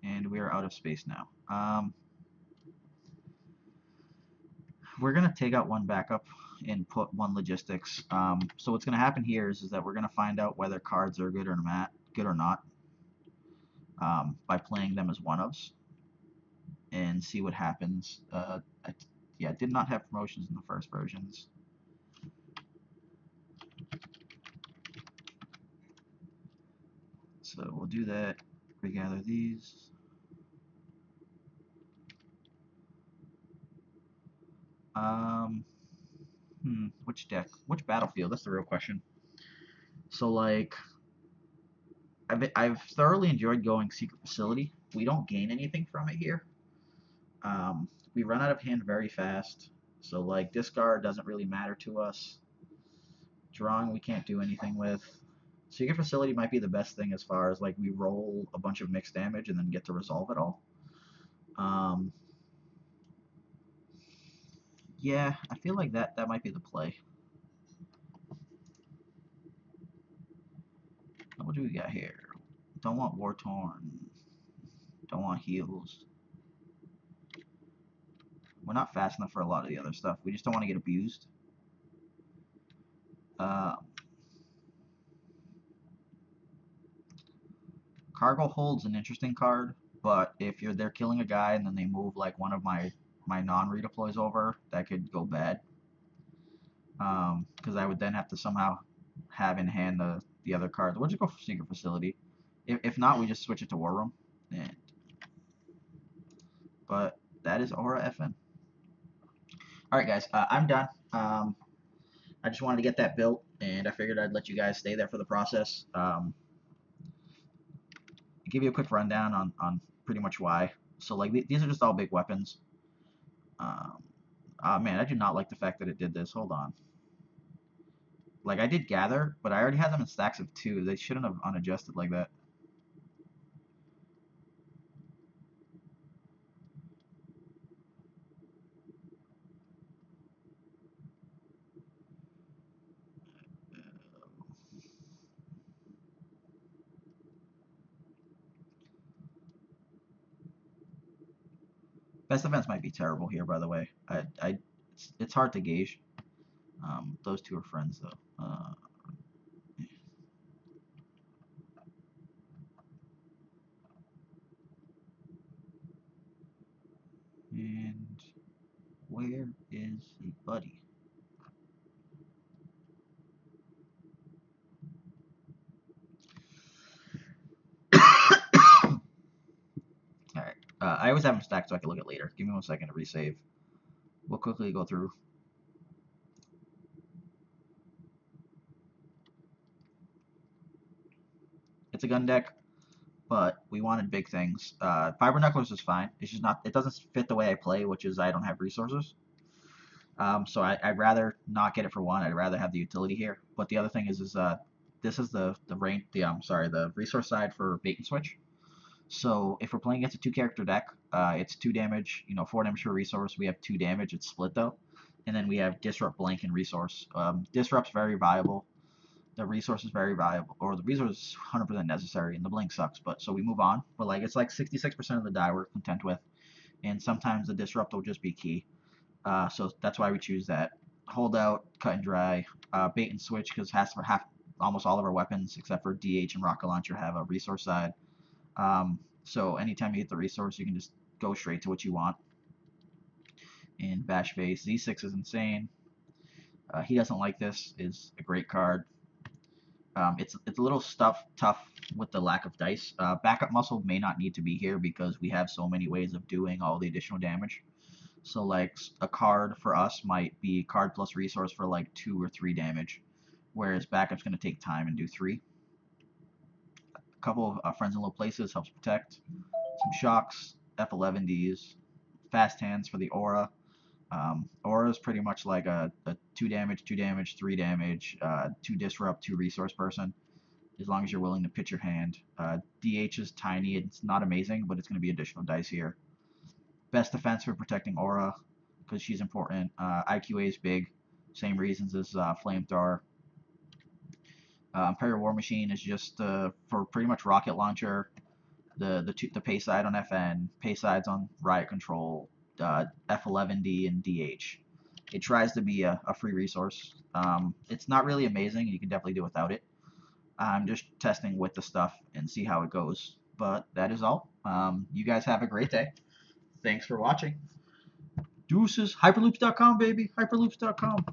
And we are out of space now. We're going to take out 1 backup and put 1 logistics. So what's going to happen here is that we're going to find out whether cards are good or not by playing them as one-ofs and see what happens. I did not have promotions in the first versions. So we'll do that, regather these. Which deck? Which battlefield? That's the real question. So like, I've thoroughly enjoyed going Secret Facility. We don't gain anything from it here. We run out of hand very fast. So like, discard doesn't really matter to us. Drawing we can't do anything with. Secret Facility might be the best thing as far as like we roll a bunch of mixed damage and then get to resolve it all. Yeah, I feel like that might be the play. What do we got here? Don't want War Torn. Don't want heals. We're not fast enough for a lot of the other stuff. We just don't want to get abused. Cargo Hold's an interesting card, but if they're killing a guy and then they move like one of my non-redeploys over, that could go bad. Because I would then have to somehow have in hand the other card. We'll just go for Secret Facility. If not, we just switch it to War Room. But that is Aura FN. Alright guys, I'm done. I just wanted to get that built, and I figured I'd let you guys stay there for the process. Give you a quick rundown on pretty much why. So like these are just all big weapons. Man, I do not like the fact that it did this. Hold on. Like I did gather, but I already had them in stacks of 2. They shouldn't have unadjusted like that. Best defense might be terrible here, by the way. It's hard to gauge. Those two are friends though. And where is he, buddy? Alright. I always have them stacked so I can look at it later. Give me 1 second to resave. We'll quickly go through. It's a gun deck, but we wanted big things. Fiber Knucklers is fine. It's just not. It doesn't fit the way I play, which is I don't have resources. So I'd rather not get it for one. I'd rather have the utility here. But the other thing is this is the resource side for bait and switch. So if we're playing against a 2-character deck, it's 2 damage, 4 damage per resource. We have 2 damage. It's split though, and then we have disrupt, blank, and resource. Disrupt's very viable. The resource is very valuable, or the resource is 100% necessary, and the blink sucks. But so we move on. But like it's like 66% of the die we're content with, and sometimes the disrupt will just be key. So that's why we choose that. Hold out, cut and dry, bait and switch because almost all of our weapons except for DH and rocket launcher have a resource side. So anytime you hit the resource, you can just go straight to what you want. And bash face Z6 is insane. He doesn't like this. Is a great card. It's a little tough with the lack of dice. Backup muscle may not need to be here because we have so many ways of doing all the additional damage. So like a card for us might be card plus resource for like 2 or 3 damage, whereas backup's going to take time and do 3. A couple of friends in low places helps protect. Some shocks, F11Ds, fast hands for the aura. Aura is pretty much like a 2 damage, 2 damage, 3 damage, 2 disrupt, 2 resource person, as long as you're willing to pitch your hand. DH is tiny, it's not amazing, but it's going to be additional dice here. Best defense for protecting aura, because she's important. IQA is big, same reasons as Flamethrower. Imperial War Machine is just for pretty much rocket launcher, the pay side on FN, pay sides on riot control, F11D and DH. It tries to be a free resource. It's not really amazing. You can definitely do without it. I'm just testing with the stuff and see how it goes. But that is all. You guys have a great day. Thanks for watching. Deuces. Hyperloops.com, baby. Hyperloops.com.